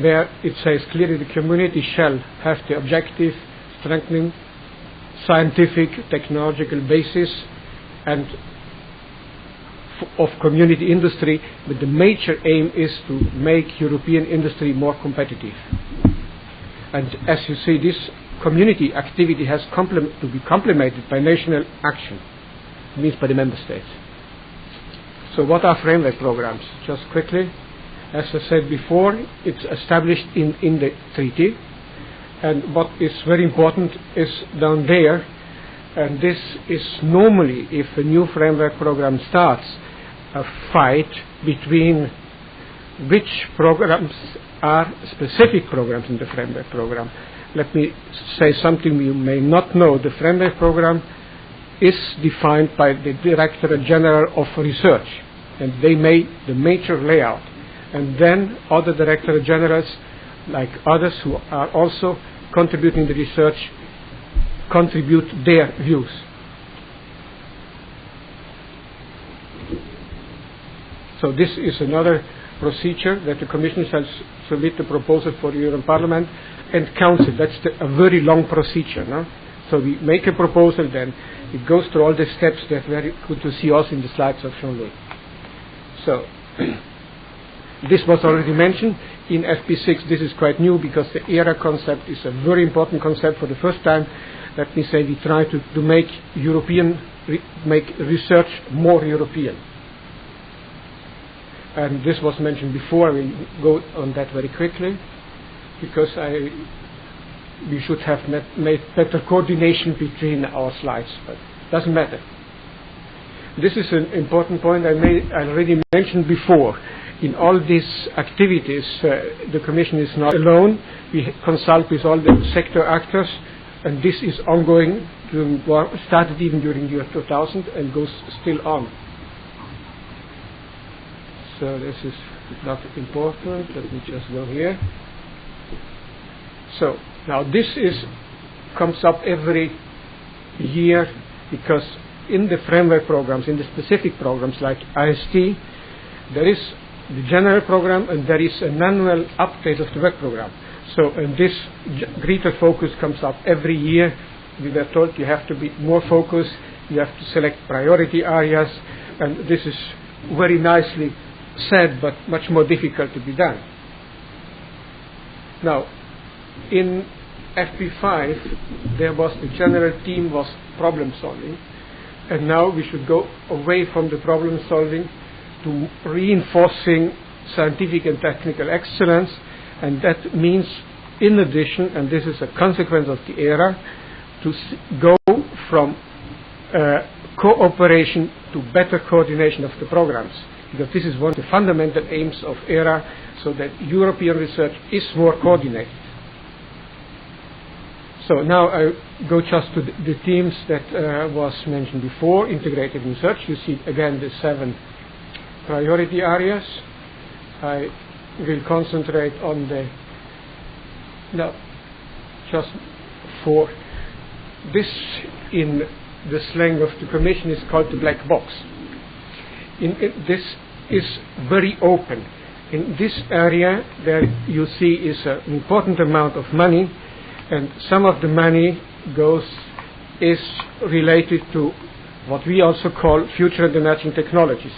where it says clearly the community shall have the objective strengthening scientific, technological basis and of community industry, but the major aim is to make European industry more competitive. And as you see, this community activity has to be complemented by national action, means by the member states. So what are framework programs? Just quickly, as I said before, it's established in the treaty, and what is very important is down there, and this is normally, if a new framework program starts, a fight between which programs are specific programs in the framework program. Let me say something you may not know. The framework program is defined by the Directorate General of Research, and they make the major layout. And then other Directorate Generals, like others who are also contributing to research, contribute their views. So this is another procedure that the Commission shall submit the proposal for the European Parliament and Council. That's a very long procedure. No? So we make a proposal, then it goes through all the steps that very good to see also in the slides of Jean-Louis. So this was already mentioned in FP6. This is quite new because the ERA concept is a very important concept. For the first time, let me say, we try to make make research more European. And this was mentioned before. I will go on that very quickly because we should have made better coordination between our slides, but it doesn't matter. This is an important point I already mentioned before. In all these activities, the Commission is not alone. We consult with all the sector actors, and this is ongoing, started even during the year 2000 and goes still on. So this is not important. Let me just go here. So now this comes up every year because in the framework programs, in the specific programs like IST, there is the general program and there is an annual update of the work program. So and this greater focus comes up every year. We were told you have to be more focused, you have to select priority areas, and this is very nicely said, but much more difficult to be done. Now, in FP5, there was the general theme was problem solving, and now we should go away from the problem solving to reinforcing scientific and technical excellence, and that means, in addition, and this is a consequence of the ERA, to go from cooperation to better coordination of the programs, because this is one of the fundamental aims of ERA, so that European research is more coordinated. So now I go just to the themes that was mentioned before. Integrated research, you see again the 7 priority areas. I will concentrate on just 4. This, in the slang of the Commission, is called the black box. This is very open. In this area, there you see is an important amount of money, and some of the money is related to what we also call future and emerging technologies.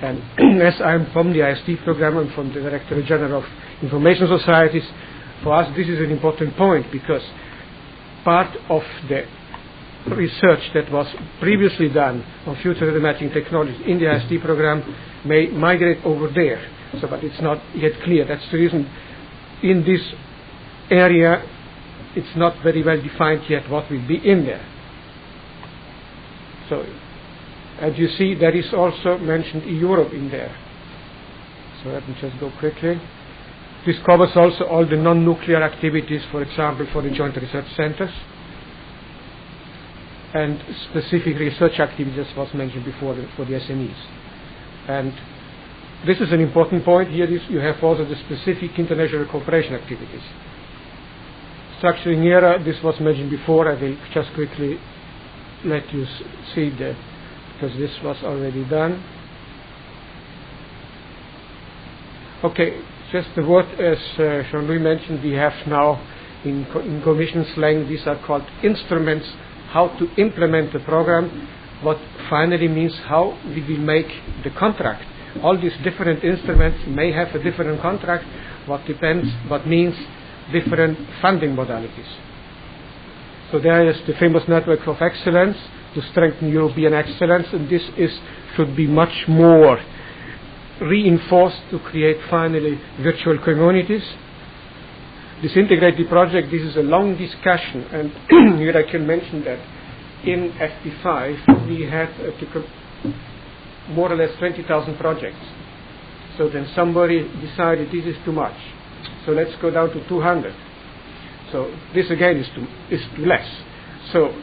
And as I'm from the IST program and from the Directorate General of Information Societies, for us this is an important point because part of the research that was previously done on future and emerging technologies in the IST program may migrate over there. So, but it's not yet clear. That's the reason in this area it's not very well defined yet what will be in there. So, as you see, there is also mentioned eEurope in there. So let me just go quickly. This covers also all the non-nuclear activities, for example, for the joint research centers, and specific research activities, as was mentioned before, for the SMEs. And this is an important point. Here you have also the specific international cooperation activities. Structuring ERA, this was mentioned before. I will just quickly let you see because this was already done. Okay, just the word as Jean-Louis mentioned, we have now in Commission slang, these are called instruments, how to implement the program, what finally means how we will make the contract. All these different instruments may have a different contract, what means different funding modalities. So there is the famous network of excellence to strengthen European excellence, and this should be much more reinforced to create finally virtual communities. This integrated project, this is a long discussion, and here I can mention that in FP5 we had more or less 20,000 projects. So then somebody decided this is too much, so let's go down to 200. So this again is too less. So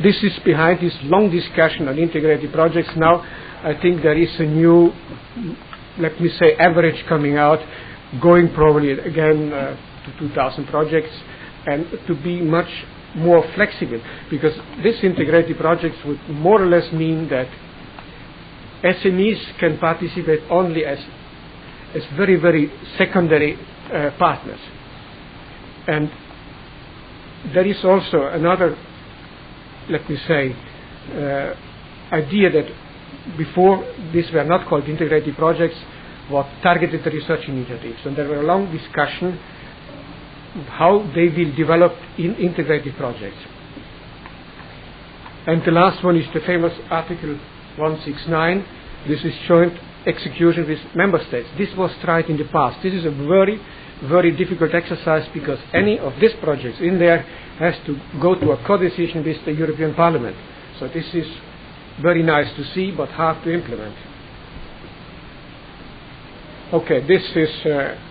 this is behind this long discussion on integrated projects. Now I think there is a new, let me say, average coming out, going probably again to 2,000 projects, and to be much more flexible, because this integrated projects would more or less mean that SMEs can participate only as very, very secondary partners. And there is also another, let me say, idea that before these were not called integrated projects, were targeted research initiatives. And there were a long discussion how they will develop in integrated projects. And the last one is the famous Article 169. This is joint execution with member states. This was tried in the past. This is a very, very difficult exercise, because any of these projects in there has to go to a co-decision with the European Parliament. So this is very nice to see, but hard to implement. Okay, this is,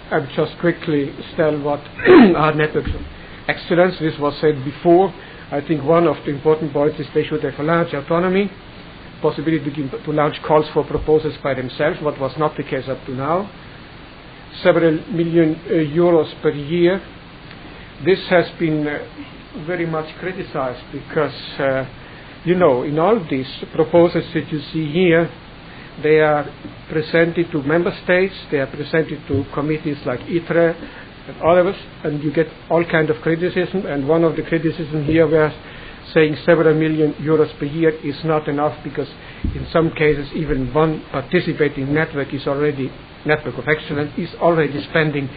I'll just quickly tell what are networks of excellence. This was said before. I think one of the important points is they should have a large autonomy, possibility to launch calls for proposals by themselves, what was not the case up to now. Several million euros per year. This has been very much criticized because, in all these proposals that you see here, they are presented to member states, they are presented to committees like ITRE and others, and you get all kinds of criticism. And one of the criticisms here was saying several million euros per year is not enough, because in some cases even one participating network of excellence is already spending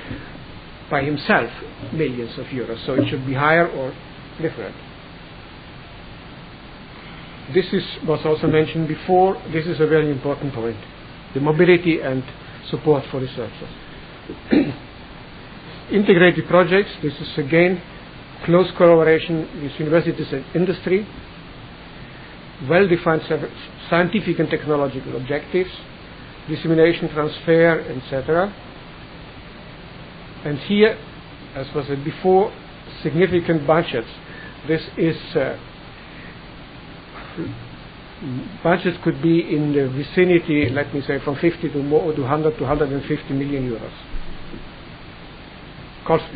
by himself millions of euros, so it should be higher or different. This was also mentioned before. This is a very important point, the mobility and support for researchers. Integrated projects, this is again close collaboration with universities and industry, well-defined scientific and technological objectives, dissemination, transfer, etc. And here, as was said before, significant budgets. This is budgets could be in the vicinity, let me say, from 50 to 100 to 150 million euros.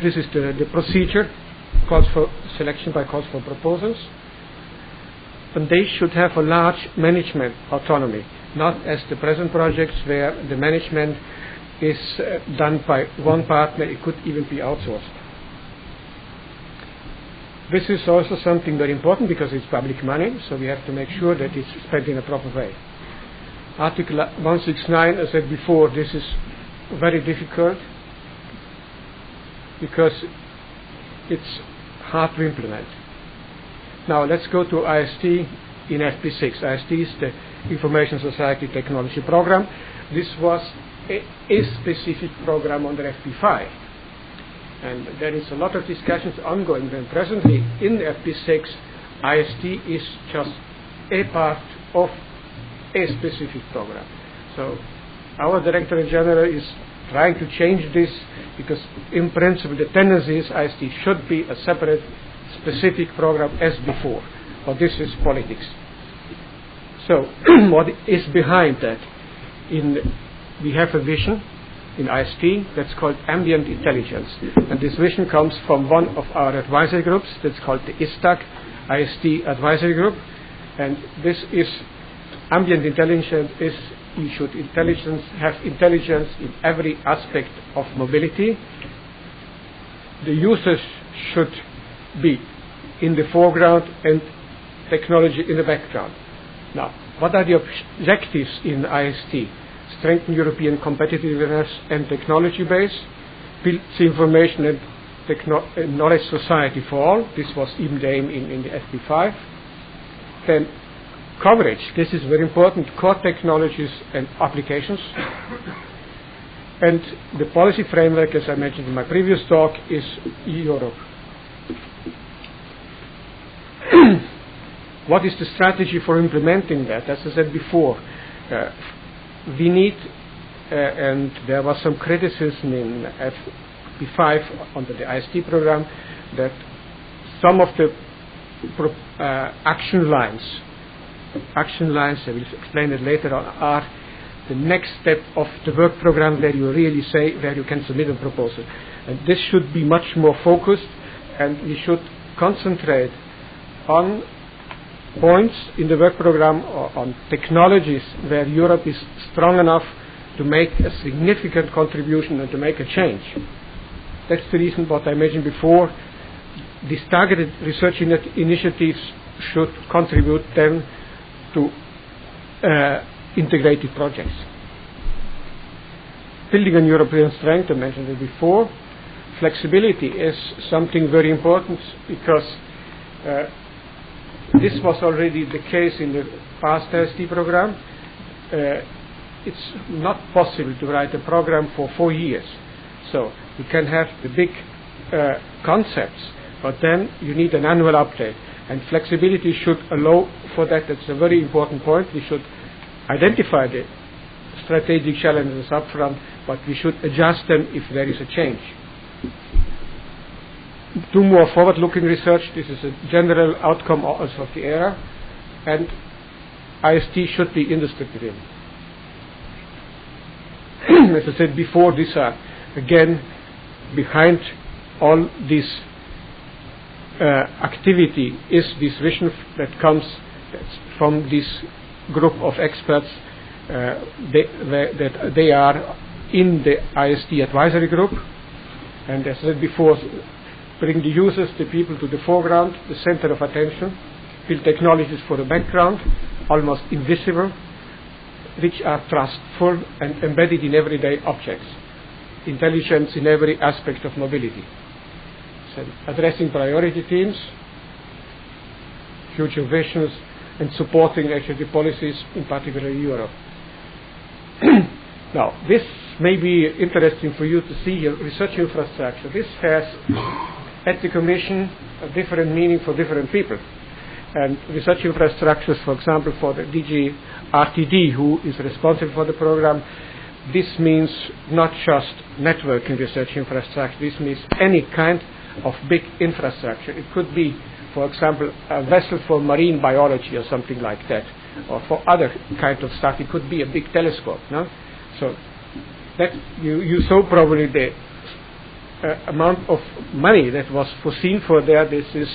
This is the procedure, calls for selection by calls for proposals, and they should have a large management autonomy, not as the present projects where the management is done by one partner. It could even be outsourced. This is also something very important because it's public money, so we have to make sure that it's spent in a proper way. Article 169, as I said before, this is very difficult because it's hard to implement. Now let's go to IST in FP6. IST is the Information Society Technology Program. This was a specific program under FP5. And there is a lot of discussions ongoing. Then presently in FP6, IST is just a part of a specific program. So our Directorate General is trying to change this, because in principle the tendency is IST should be a separate specific program as before. But this is politics. So what is behind that? We have a vision in IST that's called ambient intelligence, and this vision comes from one of our advisory groups that's called the ISTAC, IST Advisory Group, And this is ambient intelligence. You should have intelligence in every aspect of mobility. The users should be in the foreground and technology in the background. Now, what are the objectives in IST? Strengthen European competitiveness and technology base, build the information and knowledge society for all. This was even the aim in the FP5. Then coverage. This is very important. Core technologies and applications. And the policy framework, as I mentioned in my previous talk, is eEurope. What is the strategy for implementing that? As I said before, we need, and there was some criticism in FP5 under the IST program, that some of the action lines, I will explain it later on, are the next step of the work program where you really say where you can submit a proposal. And this should be much more focused, and we should concentrate on points in the work program or on technologies where Europe is strong enough to make a significant contribution and to make a change. That's the reason what I mentioned before. These targeted research initiatives should contribute then to integrated projects. Building on European strength, I mentioned it before. Flexibility is something very important because this was already the case in the past IST program. It's not possible to write a program for 4 years. So you can have the big concepts, but then you need an annual update. And flexibility should allow for that. That's a very important point. We should identify the strategic challenges up front, but we should adjust them if there is a change. Do more forward-looking research. This is a general outcome also of the era, and IST should be industry-driven. As I said before, these are again behind all this activity is this vision that comes from this group of experts that they are in the IST advisory group, and as I said before, bring the users, the people to the foreground, the center of attention, build technologies for the background, almost invisible, which are trustful and embedded in everyday objects, intelligence in every aspect of mobility. So addressing priority themes, future visions, and supporting actually policies, in particular Europe. Now, this may be interesting for you to see here, research infrastructure. This has, at the Commission, a different meaning for different people. And research infrastructures, for example, for the DG RTD, who is responsible for the program, this means not just networking research infrastructure, this means any kind of big infrastructure. It could be, for example, a vessel for marine biology or something like that, or for other kind of stuff. It could be a big telescope. No? So that you saw probably the amount of money that was foreseen for there. This is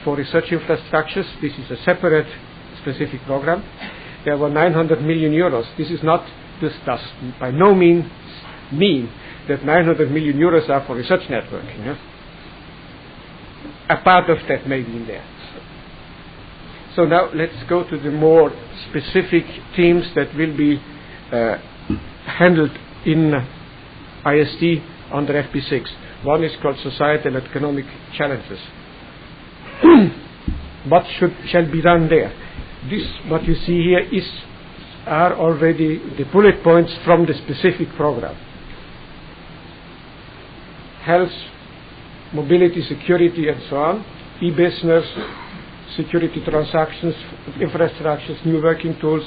for research infrastructures. This is a separate specific program. There were 900 million euros. This does by no means mean that 900 million euros are for research networking. Yeah? A part of that may be in there. So now let's go to the more specific themes that will be handled in IST under FP6. One is called societal and economic challenges. What shall be done there? This, what you see here, are already the bullet points from the specific program. Health, mobility, security, and so on. E-business, security transactions, infrastructures, new working tools,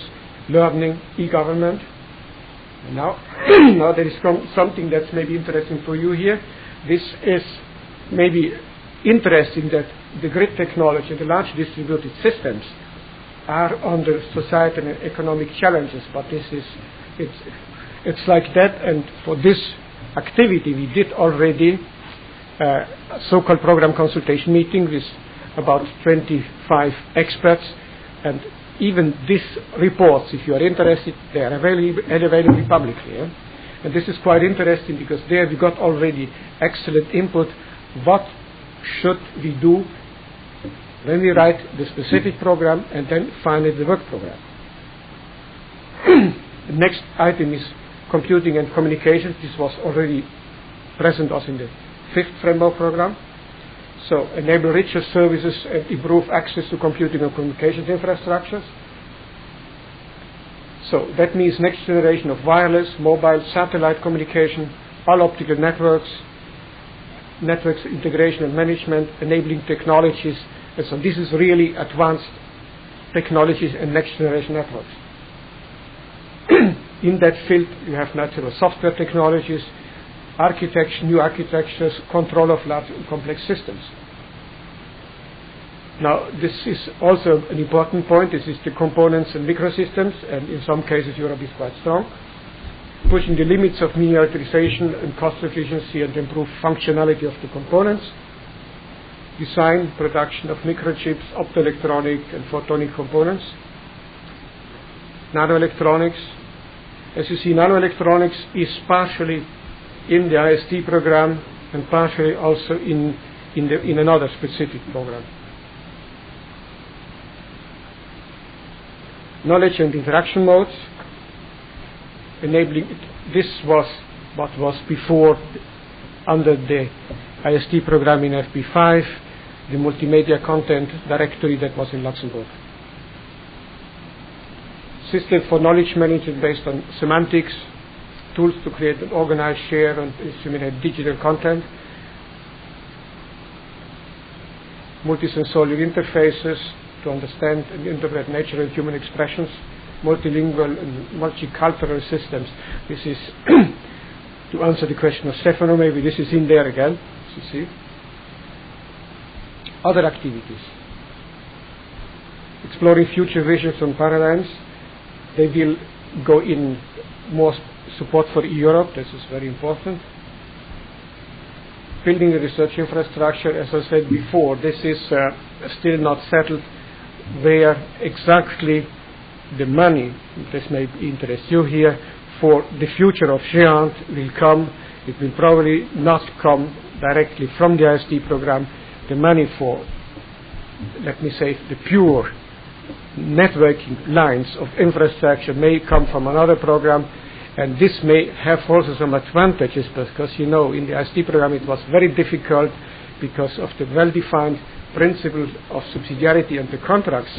learning, e-government. Now, now there is something that's maybe interesting for you here. This is maybe interesting that the grid technology, the large distributed systems, are under societal and economic challenges, but it's like that. And for this activity, we did already a so-called program consultation meeting with about 25 experts, And even these reports, if you are interested, they are available publicly. And this is quite interesting because there we got already excellent input. What should we do when we write the specific program and then finally the work program? The next item is computing and communications. This was already present also in the 5th framework program. So enable richer services and improve access to computing and communications infrastructures. So that means next generation of wireless, mobile, satellite communication, all optical networks integration and management, enabling technologies. And so this is really advanced technologies and next generation networks. In that field you have natural software technologies, new architectures, control of large and complex systems. Now this is also an important point. This is the components and microsystems, and in some cases Europe is quite strong. Pushing the limits of miniaturization and cost efficiency and improve functionality of the components. Design, production of microchips, optoelectronic and photonic components. Nanoelectronics. As you see, nanoelectronics is partially in the IST program and partially also in another specific program. Knowledge and interaction modes, enabling this was what was before under the IST program in FP5, the multimedia content directory that was in Luxembourg. System for knowledge management based on semantics, tools to create and organize, share and disseminate digital content, multisensorial interfaces to understand and interpret natural and human expressions, multilingual and multicultural systems. This is to answer the question of Stefano, maybe this is in there again, as you see. Other activities. Exploring future visions and paradigms. They will go in more support for eEurope, this is very important. Building the research infrastructure, as I said before, this is still not settled where exactly the money, this may interest you here, for the future of GÉANT will come. It will probably not come directly from the IST program. The money for, let me say, the pure networking lines of infrastructure may come from another program, and this may have also some advantages because, you know, in the IST program it was very difficult because of the well-defined principle of subsidiarity and the contracts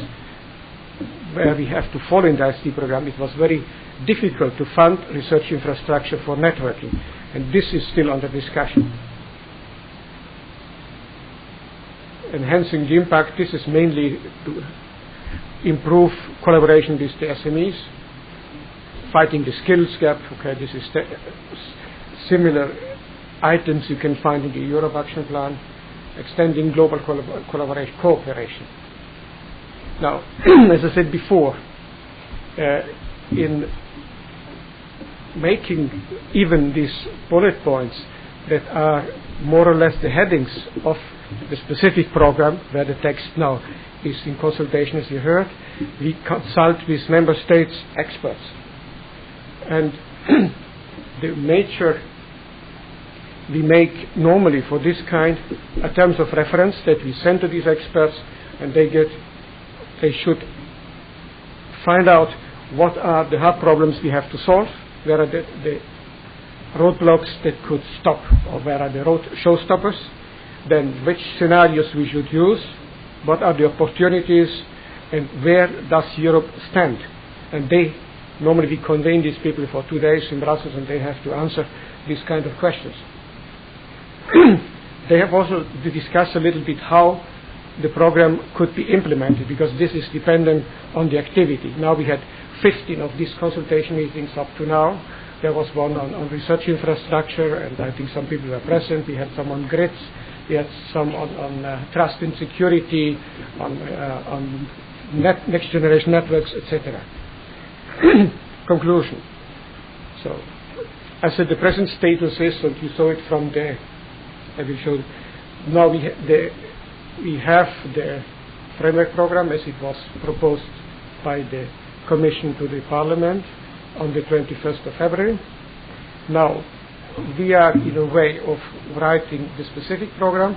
where we have to follow in the IST program. It was very difficult to fund research infrastructure for networking, and this is still under discussion. Enhancing the impact, this is mainly to improve collaboration with the SMEs, fighting the skills gap. Okay, this is similar items you can find in the eEurope action plan, extending global cooperation. Now, as I said before, in making even these bullet points that are more or less the headings of the specific program, where the text now is in consultation, as you heard, we consult with member states experts. And the major we make normally for this kind are terms of reference that we send to these experts, and they should find out what are the hard problems we have to solve, where are the roadblocks that could stop, or where are the showstoppers, then which scenarios we should use, what are the opportunities, and where does Europe stand. And they normally we convene these people for 2 days in Brussels, and they have to answer these kind of questions. They have also to discuss a little bit how the program could be implemented, because this is dependent on the activity. Now we had 15 of these consultation meetings up to now. There was one on research infrastructure, and I think some people were present. We had some on grids, we had some on trust and security, on next generation networks, etc. Conclusion. So, I said the present status is, and you saw it from there, I will show. Now we have the framework program as it was proposed by the Commission to the Parliament on the 21st of February. Now, we are in a way of writing the specific program.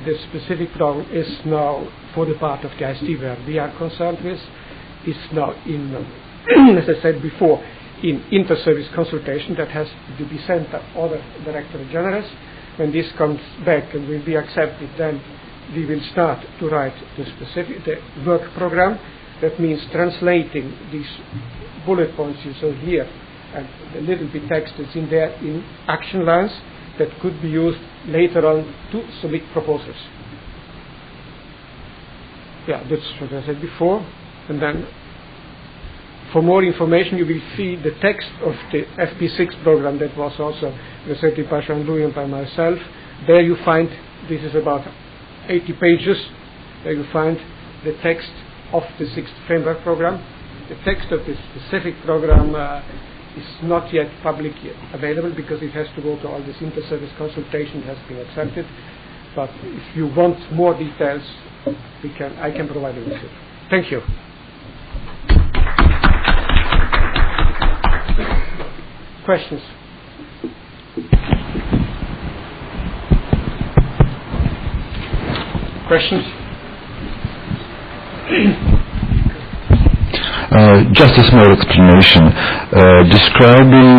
The specific program is now for the part of the ICT where we are concerned with, is now in, as I said before, in inter-service consultation that has to be sent to other Directorate Generals. When this comes back and will be accepted, then we will start to write the work program. That means translating these bullet points you saw here and the little bit text that's in there in action lines that could be used later on to submit proposals. Yeah, that's what I said before. And then for more information, you will see the text of the FP6 program that was also presented by Jean-Louis and by myself. There you find, this is about 80 pages, there you find the text of the 6th framework program. The text of the specific program is not yet publicly available because it has to go to all this inter-service consultation, has been accepted. But if you want more details, I can provide you with it. Thank you. Questions? Questions? Just a small explanation. Describing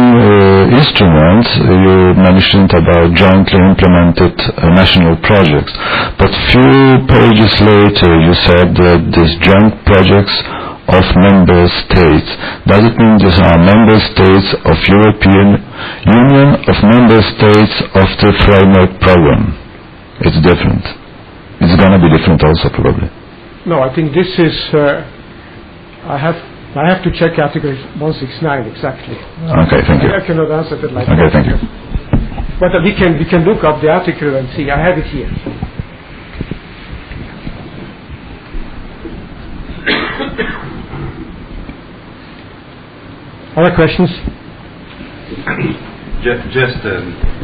instruments, you mentioned about jointly implemented national projects, but few pages later you said that these joint projects of member states. Does it mean these are member states of European Union, of member states of the framework program? It's different. It's going to be different also probably. No, I think this is, I have to check Article 169 exactly. Okay, thank you. I cannot answer that like that. Okay, thank you. But we can look up the article and see. I have it here. Other questions?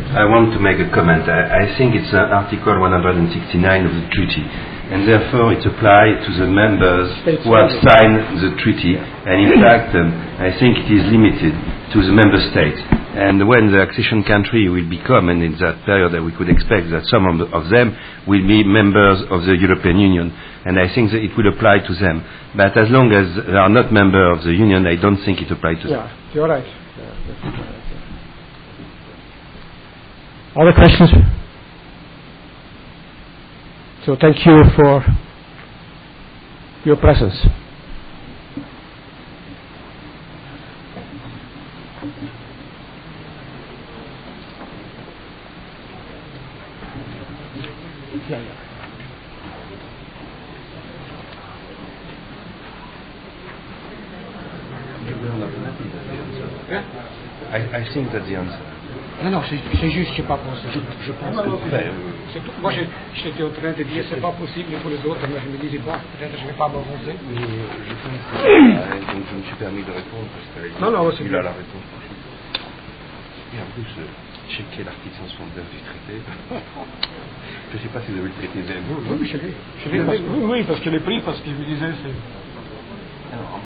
I want to make a comment. I think it's Article 169 of the treaty, and therefore it applies to the members who have signed the treaty, and in fact I think it is limited to the member states. And when the accession country will become, and in that period we could expect that some of them will be members of the European Union, and I think that it will apply to them. But as long as they are not members of the Union, I don't think it applies to them. Yeah, you're right. Other questions? So thank you for your presence. I think that's the answer. Non, c'est juste, c'est pas possible. Je pense que c'est tout. Moi, j'étais en train de dire c'est pas possible pour les autres, mais je me disais bon, peut-être je vais pas m'avancer. Je pense donc je me suis permis de répondre parce qu'il a la réponse. Et en plus, checker l'article 169 du traité. Je ne sais pas si vous avez le traité. Oui, je l'ai. Oui, parce que je l'ai pris, parce que je me disais c'est...